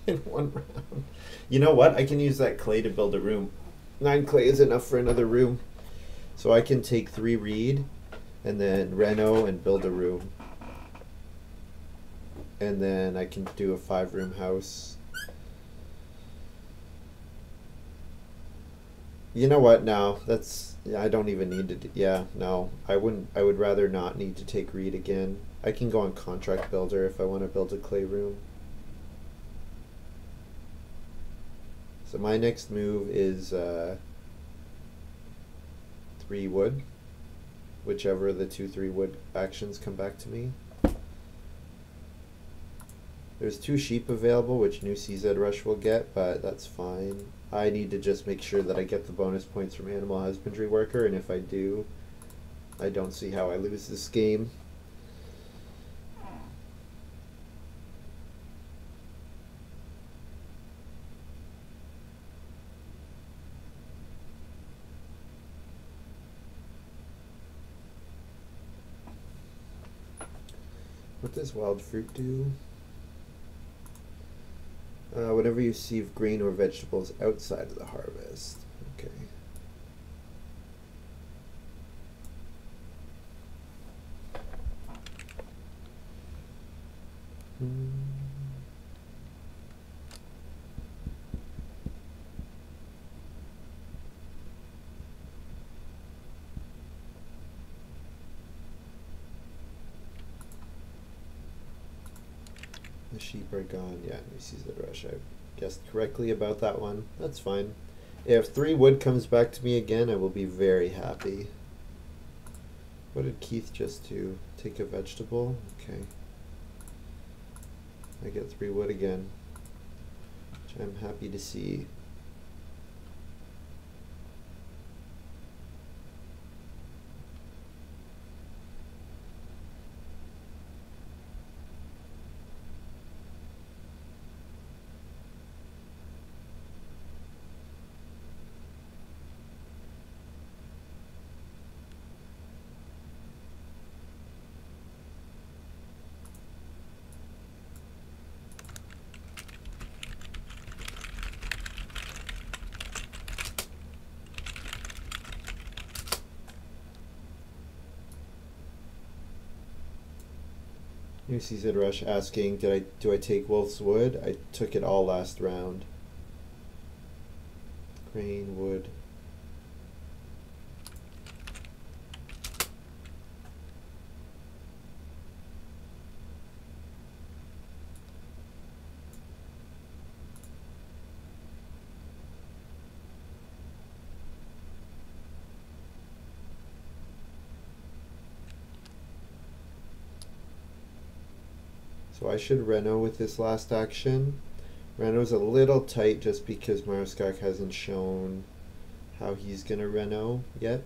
in 1 round. You know what? I can use that clay to build a room. 9 clay is enough for another room. So I can take 3 reed and then reno and build a room. And then I can do a 5-room house. You know what? No, I don't even need to yeah, no. I would rather not need to take reed again. I can go on contract builder if I want to build a clay room. So my next move is 3 wood, whichever of the 2/3 wood actions come back to me. There's 2 sheep available, which new CZ Rush will get, but that's fine. I need to just make sure that I get the bonus points from Animal Husbandry Worker, and if I do, I don't see how I lose this game. What does wild fruit do? Whenever you receive grain or vegetables outside of the harvest. Okay. The sheep are gone. Yeah, new season rush. I guessed correctly about that one. That's fine. If 3 wood comes back to me again, I will be very happy. What did Keith just do? Take a vegetable? Okay. I get 3 wood again, which I'm happy to see. New season rush asking, do I take Wolf's Wood? I took it all last round. Grain, wood. So I should Reno with this last action. Reno's a little tight just because Marskak hasn't shown how he's going to Reno yet.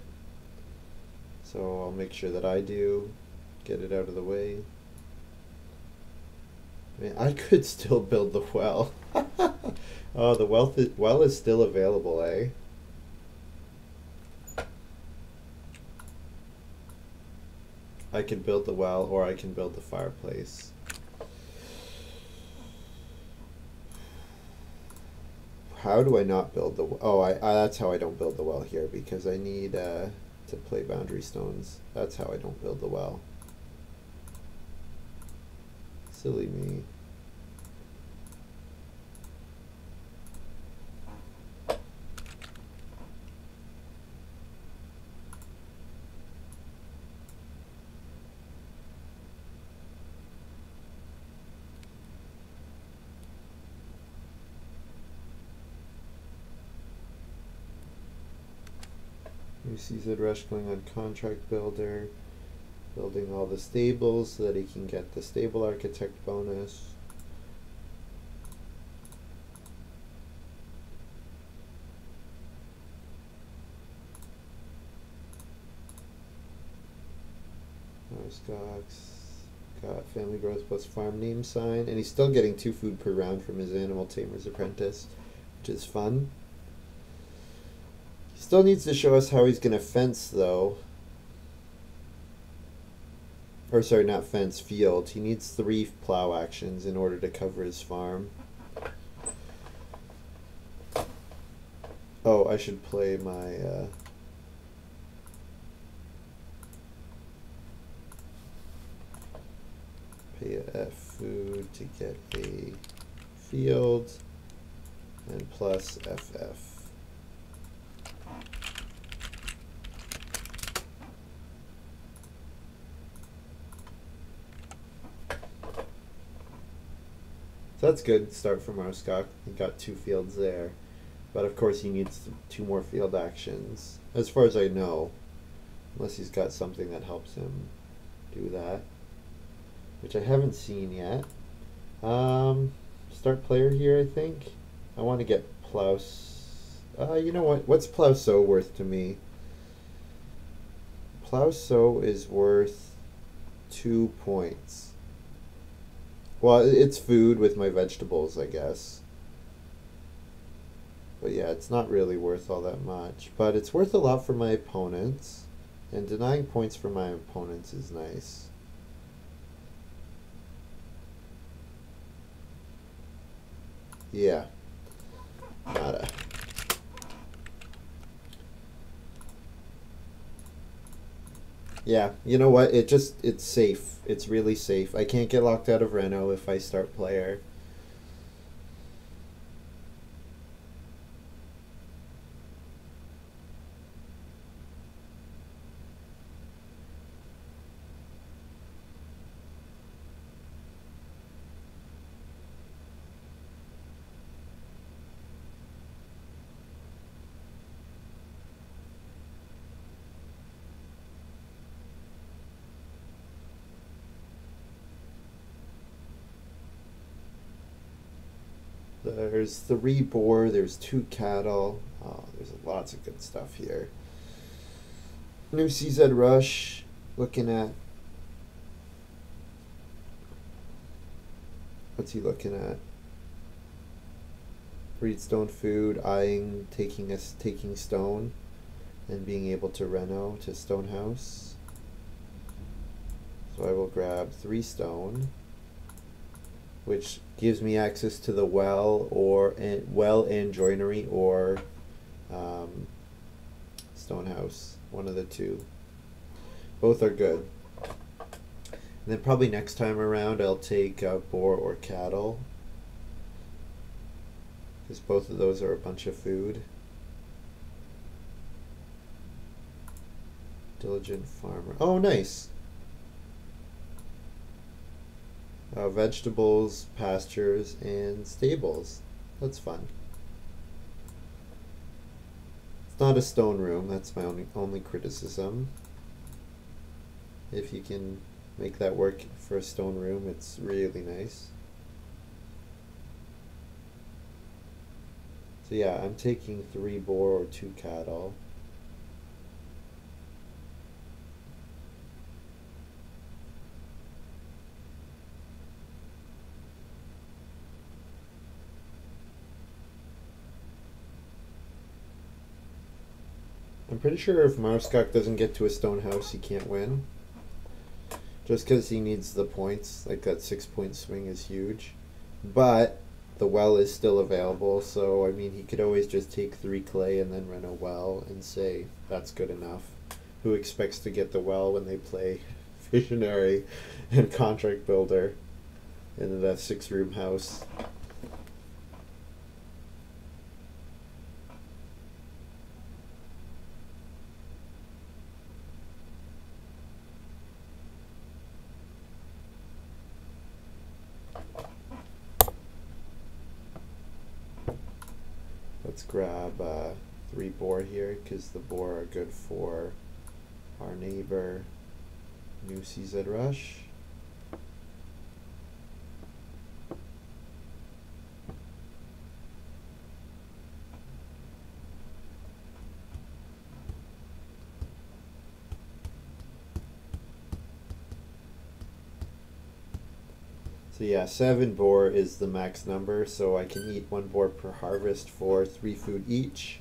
So I'll make sure that I do. Get it out of the way. I mean, I could still build the well. Oh, the well is still available, eh? I can build the well, or I can build the fireplace. How do I not build the well? Oh, that's how I don't build the well here, because I need to play boundary stones. That's how I don't build the well. Silly me. New season rush going on contract builder, building all the stables so that he can get the stable architect bonus. Stocks, got family growth plus farm name sign, and he's still getting 2 food per round from his animal tamer's apprentice, which is fun. Still needs to show us how he's going to fence, though. Or sorry, not fence, field. He needs 3 plow actions in order to cover his farm. Oh, I should play my... pay a F food to get a field, and plus FF. So that's good start from Marskak. He got 2 fields there. But of course he needs 2 more field actions, as far as I know. Unless he's got something that helps him do that. Which I haven't seen yet. Start player here, I think. I want to get Plaus. You know what? What's Plauso worth to me? Plauso is worth 2 points. Well, it's food with my vegetables, I guess. But yeah, it's not really worth all that much. But it's worth a lot for my opponents. And denying points for my opponents is nice. Yeah. Nada. Yeah, you know what? It's safe. It's really safe. I can't get locked out of Reno if I start player. There's 3 boar, there's 2 cattle. Oh, there's lots of good stuff here. New CZ Rush, looking at. What's he looking at? Breedstone food, eyeing taking stone, and being able to reno to Stonehouse. So I will grab 3 stone, which gives me access to the well and joinery or Stonehouse, one of the two. Both are good. And then probably next time around I'll take boar or cattle, because both of those are a bunch of food. Diligent farmer. Oh, nice. Vegetables, pastures, and stables. That's fun. It's not a stone room. That's my only criticism. If you can make that work for a stone room, it's really nice. So yeah, I'm taking 3 boar or 2 cattle. I'm pretty sure if Marskak doesn't get to a stone house, he can't win. Just because he needs the points. Like, that 6-point swing is huge. But the well is still available, so I mean, he could always just take 3 clay and then run a well and say that's good enough. Who expects to get the well when they play Visionary and Contract Builder in that 6-room house? Let's grab 3 boar here, because the boar are good for our neighbor, New CZ Rush. So yeah, 7 boar is the max number, so I can eat 1 boar per harvest for 3 food each.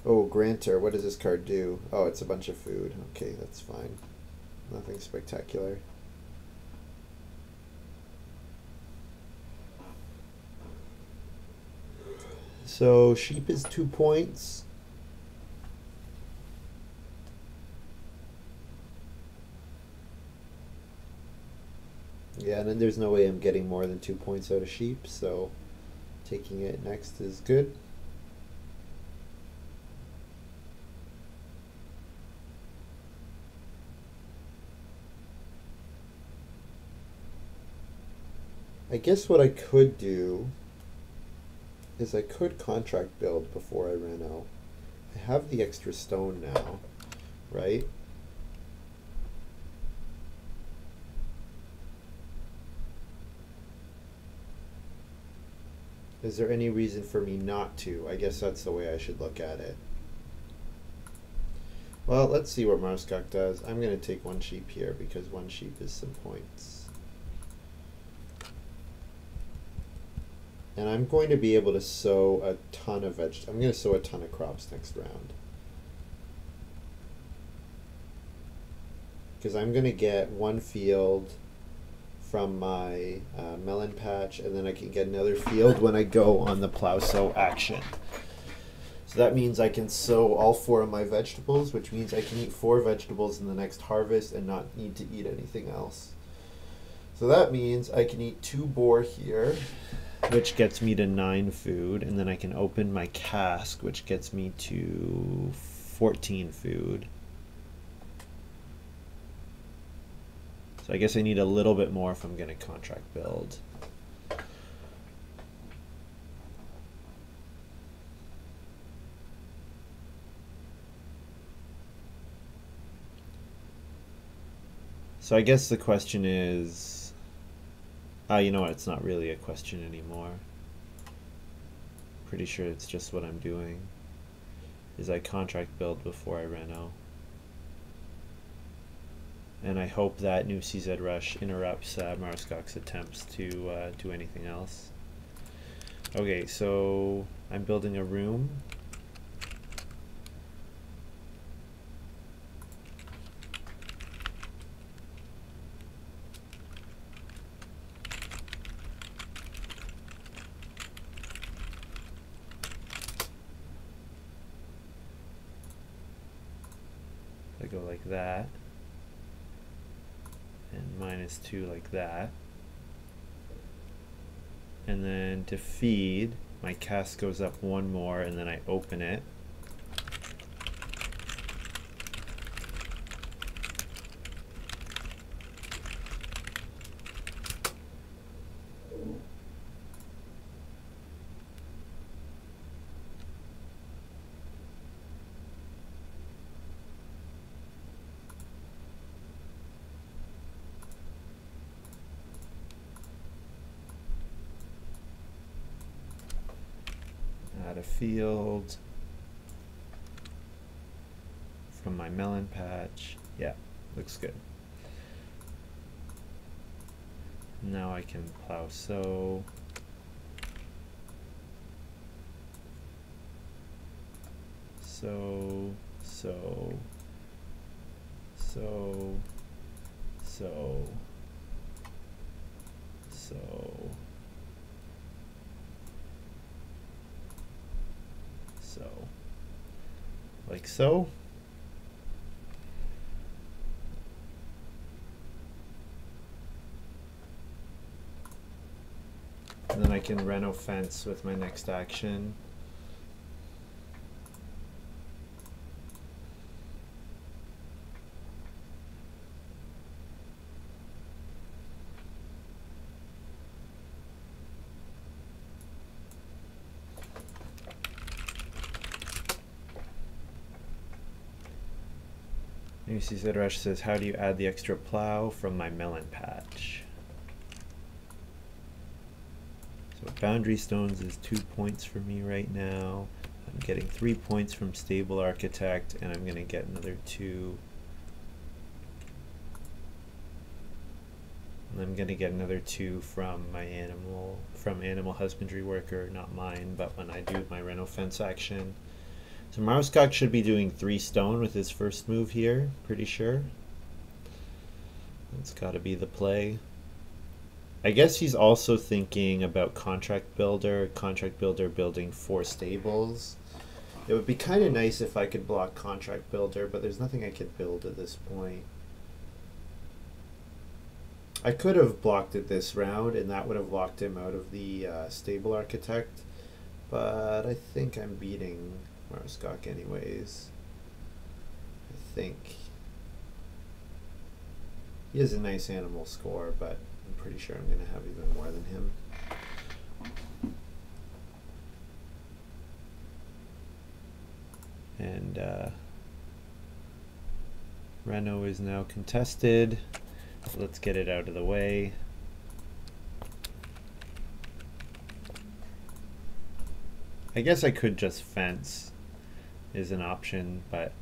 Oh, Granter, what does this card do? Oh, it's a bunch of food. Okay, that's fine. Nothing spectacular. So sheep is 2 points. Yeah, and then there's no way I'm getting more than 2 points out of sheep, so taking it next is good. I guess what I could do is I could contract build before I ran out. I have the extra stone now, right? Is there any reason for me not to? I guess that's the way I should look at it. Well, let's see what Marskak does. I'm going to take one sheep here because one sheep is some points. And I'm going to be able to sow a ton of vegetables. I'm going to sow a ton of crops next round. Because I'm going to get one field from my melon patch, and then I can get another field when I go on the plow sow action. So that means I can sow all 4 of my vegetables, which means I can eat 4 vegetables in the next harvest and not need to eat anything else. So that means I can eat 2 boar here, which gets me to 9 food, and then I can open my cask, which gets me to 14 food. So I guess I need a little bit more if I'm going to contract build. So I guess the question is, you know what, it's not really a question anymore. Pretty sure it's just what I'm doing, is I contract build before I ran out. And I hope that new CZ Rush interrupts Marskak's attempts to do anything else. Okay, so I'm building a room. I go like that. And -2 like that. And then to feed, my cask goes up 1 more, and then I open it. Add a field from my melon patch. Yeah, looks good. Now I can plow sow. Sow, sow, sow, sow, sow. So, like so. And then I can reno fence with my next action. CZ Rush says, how do you add the extra plow from my melon patch? So boundary stones is 2 points for me right now. I'm getting 3 points from stable architect, and I'm going to get another 2. And I'm going to get another 2 from my animal husbandry worker, not mine, but when I do my reno fence action. So Marskak should be doing 3 stone with his first move here, pretty sure. That's got to be the play. I guess he's also thinking about contract builder building 4 stables. It would be kind of nice if I could block contract builder, but there's nothing I could build at this point. I could have blocked it this round, and that would have locked him out of the stable architect, but I think I'm beating Marskak anyways. I think he has a nice animal score, but I'm pretty sure I'm going to have even more than him. And Reno is now contested. So let's get it out of the way. I guess I could just fence is an option, but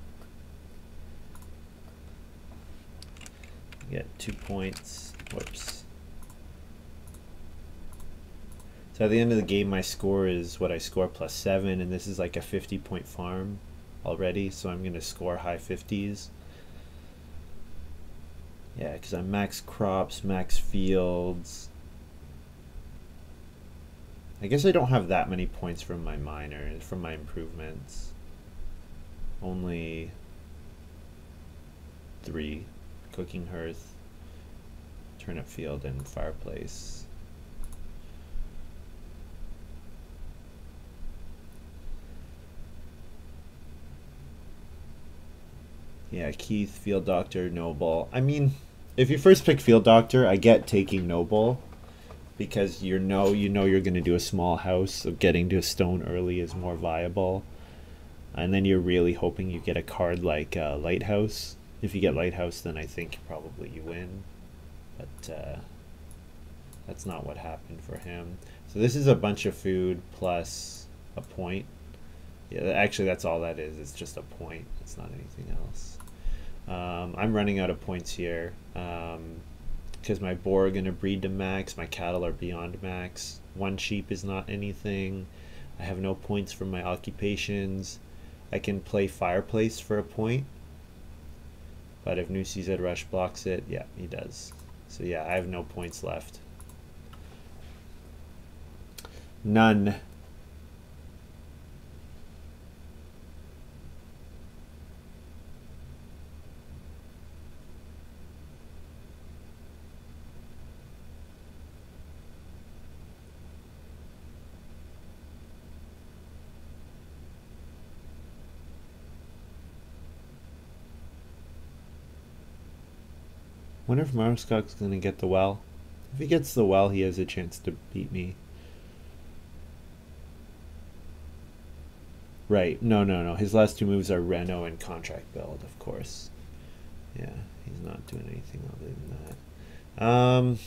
get 2 points. Whoops. So at the end of the game, my score is what I score plus 7, and this is like a 50-point farm already, so I'm going to score high 50s. Yeah, because I'm max crops, max fields. I guess I don't have that many points from my miners, from my improvements. Only 3. Cooking hearth, turnip field, and fireplace. Yeah, Keith, Field Doctor, Noble. I mean, if you first pick Field Doctor, I get taking Noble because you know you're going to do a small house, so getting to a stone early is more viable. And then you're really hoping you get a card like Lighthouse. If you get Lighthouse, then I think probably you win. But that's not what happened for him. So this is a bunch of food plus a point. Yeah, actually that's all that is. It's just a point. It's not anything else. I'm running out of points here because my boar are going to breed to max. My cattle are beyond max. 1 sheep is not anything. I have no points from my occupations. I can play fireplace for a point, but if New CZ Rush blocks it, yeah, he does. So yeah, I have no points left. None. Wonder if Marskog's gonna get the well. If he gets the well, he has a chance to beat me. Right. No. His last 2 moves are Reno and contract build, of course. Yeah, he's not doing anything other than that.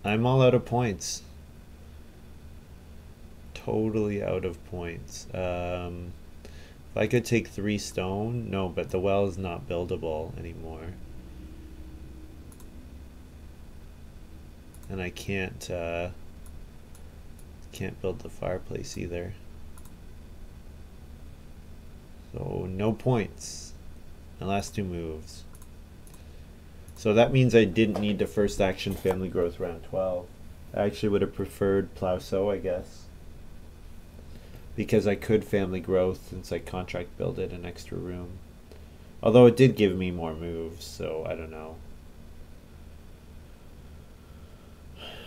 I'm all out of points. Totally out of points. If I could take 3 stone, no, but the well is not buildable anymore. And I can't build the fireplace either. So no points. My last 2 moves. So that means I didn't need the first action family growth round 12. I actually would have preferred plow sow, I guess. Because I could family growth since I contract builded an extra room. Although it did give me more moves, so I don't know.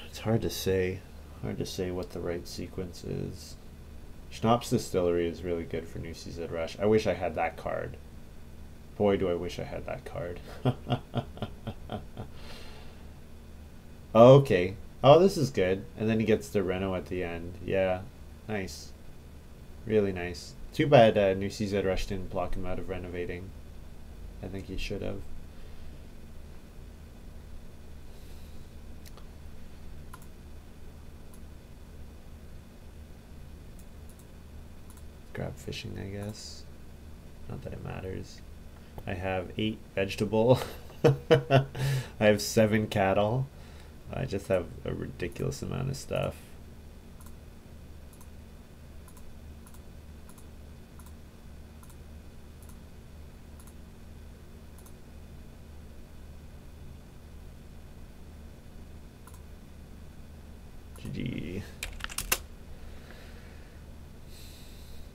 It's hard to say. Hard to say what the right sequence is. Schnapps Distillery is really good for New CZ Rush. I wish I had that card. Boy, do I wish I had that card. Okay. Oh, this is good. And then he gets the Reno at the end. Yeah. Nice. Really nice. Too bad New CZ Rush didn't block him out of renovating. I think he should have. Grab fishing, I guess. Not that it matters. I have 8 vegetable. I have 7 cattle. I just have a ridiculous amount of stuff. GG.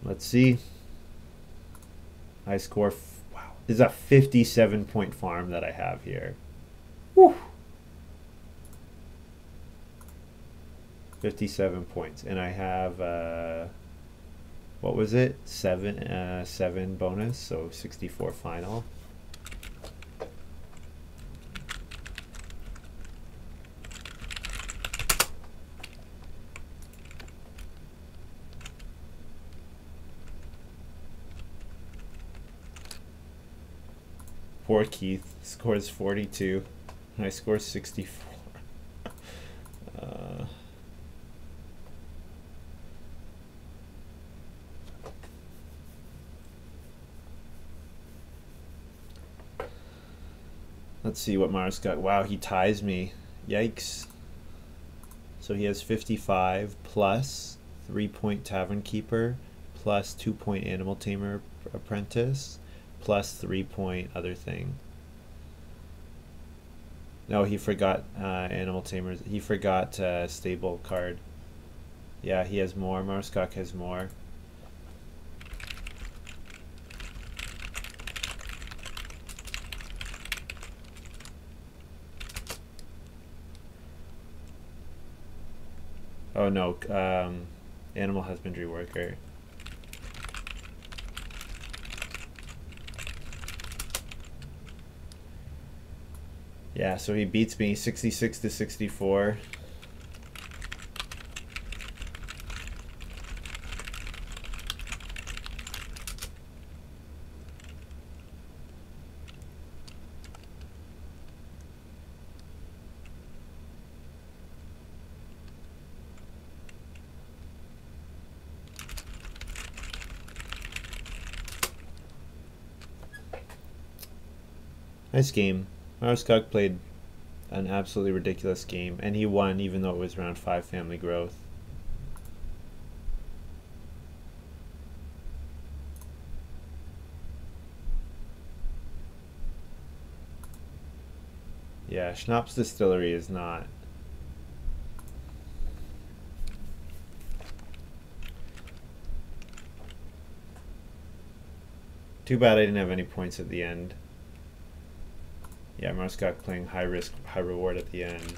Let's see. I score. Wow, this is a 57-point farm that I have here. Woo. 57 points, and I have what was it? 7 bonus, so 64 final. Poor Keith scores 42, and I score 64. Uh, let's see what Mars got. Wow, he ties me. Yikes. So he has 55 plus 3-point Tavern Keeper plus 2-point Animal Tamer Apprentice plus 3-point other thing. No, he forgot Animal Tamers. He forgot Stable card. Yeah, he has more. Marskok has more. Oh no, Animal Husbandry Worker. Yeah, so he beats me 66 to 64. Nice game. Marskok played an absolutely ridiculous game, and he won even though it was round 5 family growth. Yeah, Schnapps Distillery is not. Too bad I didn't have any points at the end. Yeah, Marskok playing high risk, high reward at the end.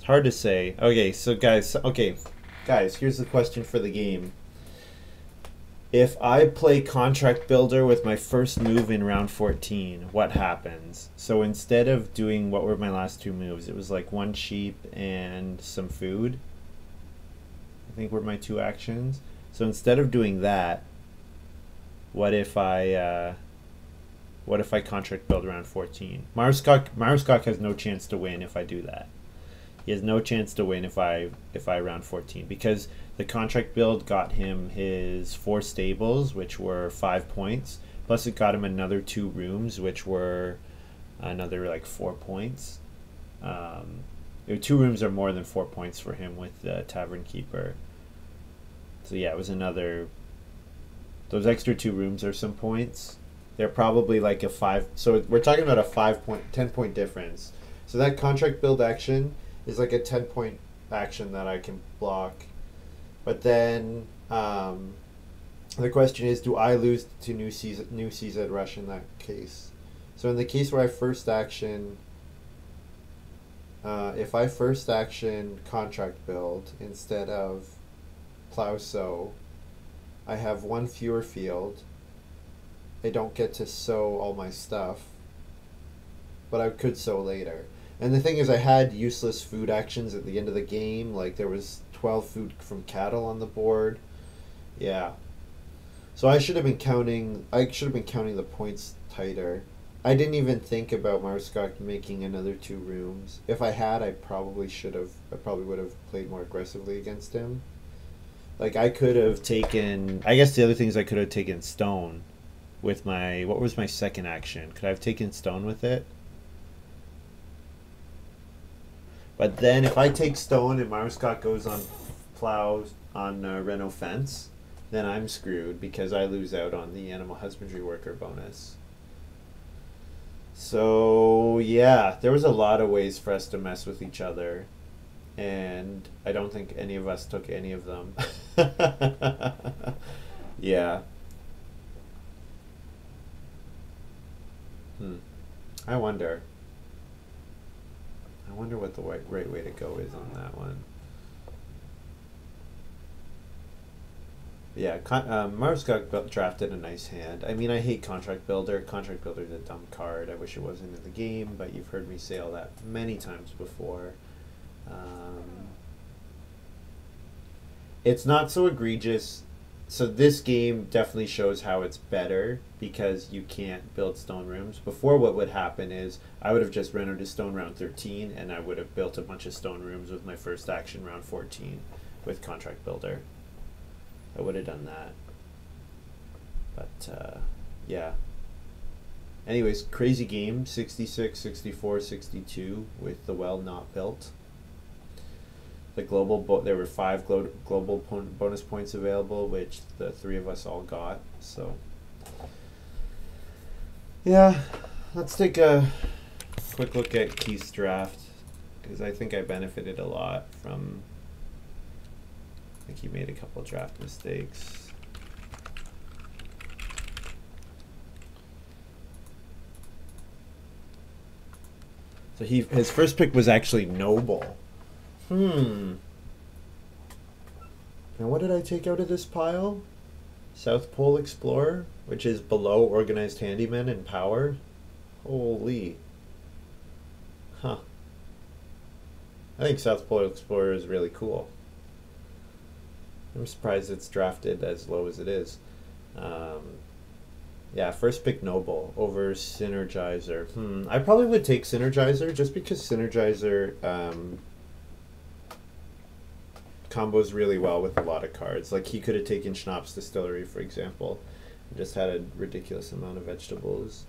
Hard to say. Okay, so guys, here's the question for the game. If I play Contract Builder with my first move in round 14, what happens? So instead of doing, what were my last 2 moves? It was like 1 sheep and some food, I think were my 2 actions. So instead of doing that, what if I Contract Build around 14? Marskok has no chance to win if I do that. He has no chance to win if I round 14, because the contract build got him his 4 stables, which were 5 points, plus it got him another 2 rooms, which were another like 4 points. 2 rooms are more than 4 points for him with the Tavern Keeper. So yeah, it was another. Those extra 2 rooms are some points. They're probably like a 5. So we're talking about a 10-point difference. So that contract build action is like a 10-point action that I can block. But then the question is, do I lose to new CZ Rush in that case? So in the case where I first action, if I first action contract build instead of plow sow, I have 1 fewer field. I don't get to sow all my stuff, but I could sow later. And the thing is, I had useless food actions at the end of the game. Like, there was 12 food from cattle on the board. Yeah. So I should have been counting the points tighter. I didn't even think about Marskok making another 2 rooms. If I had, I probably would have played more aggressively against him. Like, I could have taken, I guess the other thing is I could have taken stone with my, what was my second action? Could I have taken stone with it? But then if I take stone and Marskok goes on plows on Renault fence, then I'm screwed because I lose out on the Animal Husbandry Worker bonus. So yeah, there was a lot of ways for us to mess with each other, and I don't think any of us took any of them. Yeah. Hmm. I wonder. I wonder what the right way to go is on that one. Yeah, Mars got drafted a nice hand. I mean, I hate Contract Builder. Contract Builder is a dumb card. I wish it wasn't in the game, but you've heard me say all that many times before. It's not so egregious. So this game definitely shows how it's better because you can't build stone rooms. Before, what would happen is I would have just rendered a stone round 13 and I would have built a bunch of stone rooms with my first action round 14 with Contract Builder. I would have done that. But yeah. Anyways, crazy game, 66, 64, 62 with the well not built. The global there were 5 global bonus points available, which the 3 of us all got. So yeah, let's take a quick look at Keith's draft because I think I benefited a lot from. I think he made a couple draft mistakes. So his first pick was actually Noble. Now what did I take out of this pile? South Pole Explorer, which is below Organized Handyman in power. Holy. Huh. I think South Pole Explorer is really cool. I'm surprised it's drafted as low as it is. Yeah, first pick Noble over Synergizer. I probably would take Synergizer just because Synergizer combos really well with a lot of cards. Like he could have taken Schnapp's Distillery, for example, and just had a ridiculous amount of vegetables.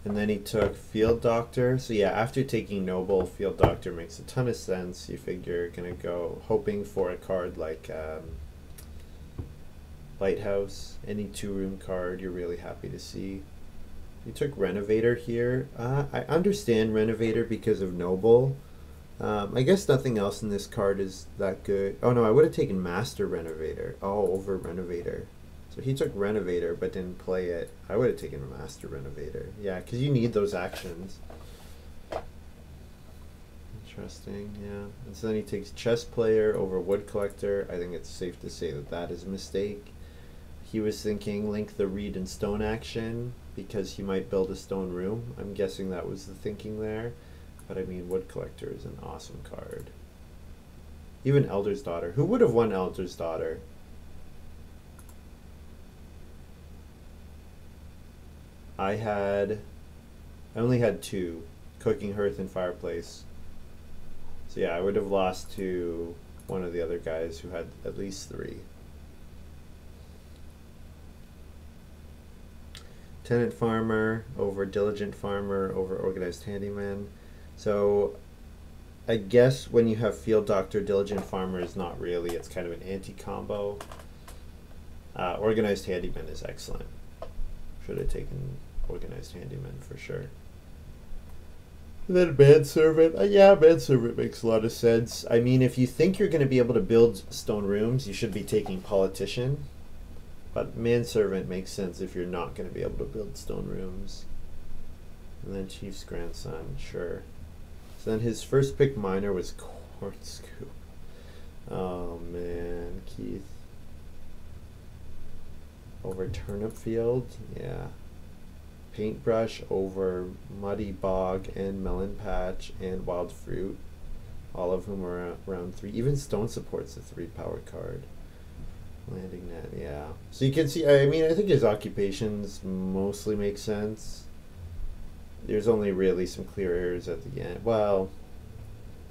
And then he took Field Doctor. So yeah, after taking Noble, Field Doctor makes a ton of sense. You figure you're gonna go hoping for a card like Lighthouse, any 2-room card you're really happy to see. You took Renovator here. I understand Renovator because of Noble. I guess nothing else in this card is that good. Oh no, I would have taken Master Renovator. Oh, over Renovator. So he took Renovator but didn't play it. I would have taken Master Renovator. Yeah, because you need those actions. Interesting, yeah. And so then he takes Chess Player over Wood Collector. I think it's safe to say that that is a mistake. He was thinking link the Reed and Stone action because he might build a stone room. I'm guessing that was the thinking there. But I mean, Wood Collector is an awesome card. Even Elder's Daughter. Who would have won Elder's Daughter? I only had 2. Cooking Hearth and Fireplace. So yeah, I would have lost to one of the other guys who had at least 3. Tenant Farmer over Diligent Farmer over Organized Handyman. So I guess when you have Field Doctor, Diligent Farmer is not really. It's kind of an anti-combo. Organized Handyman is excellent. Should have taken Organized Handyman for sure. And then Manservant. Yeah, Manservant makes a lot of sense. I mean, if you think you're going to be able to build stone rooms, you should be taking Politician. But Manservant makes sense if you're not going to be able to build stone rooms. And then Chief's Grandson, sure. So then his first pick Miner was Corn Scoop. Oh man, Keith. Over Turnip Field, yeah. Paintbrush over Muddy Bog and Melon Patch and Wild Fruit. All of whom are around 3. Even Stone supports a 3 power card. Landing Net, yeah. So you can see, I mean, I think his occupations mostly make sense. There's only really some clear errors at the end. Well,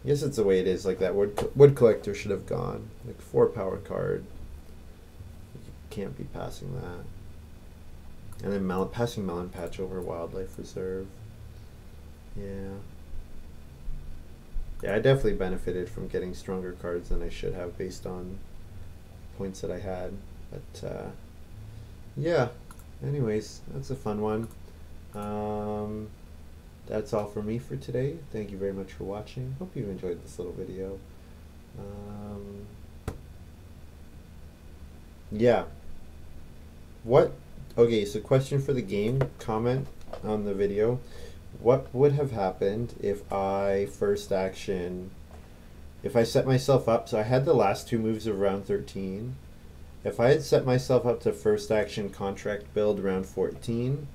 I guess it's the way it is. Like that Wood Collector should have gone. Like 4 power card. You can't be passing that. And then passing Melon Patch over Wildlife Reserve. Yeah. Yeah, I definitely benefited from getting stronger cards than I should have based on points that I had. But yeah, anyways, that's a fun one. That's all for me for today. Thank you very much for watching. Hope you enjoyed this little video. Yeah. What? Okay, so question for the game. Comment on the video. What would have happened if I first action? If I set myself up, so I had the last two moves of round 13. If I had set myself up to first action contract build round 14,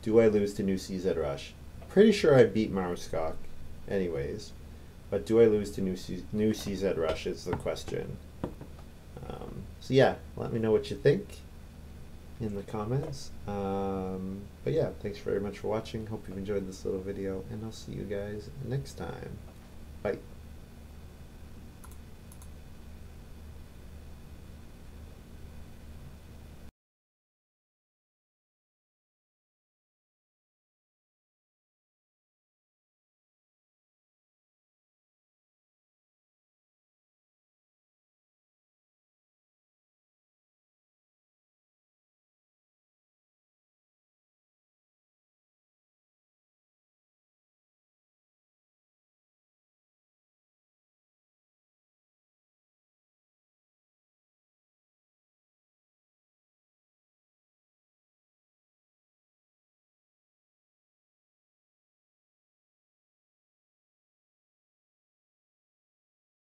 do I lose to New CZ Rush? Pretty sure I beat Marskok anyways, but do I lose to New CZ Rush is the question. So yeah, let me know what you think in the comments. But yeah, thanks very much for watching. Hope you've enjoyed this little video, and I'll see you guys next time. Bye.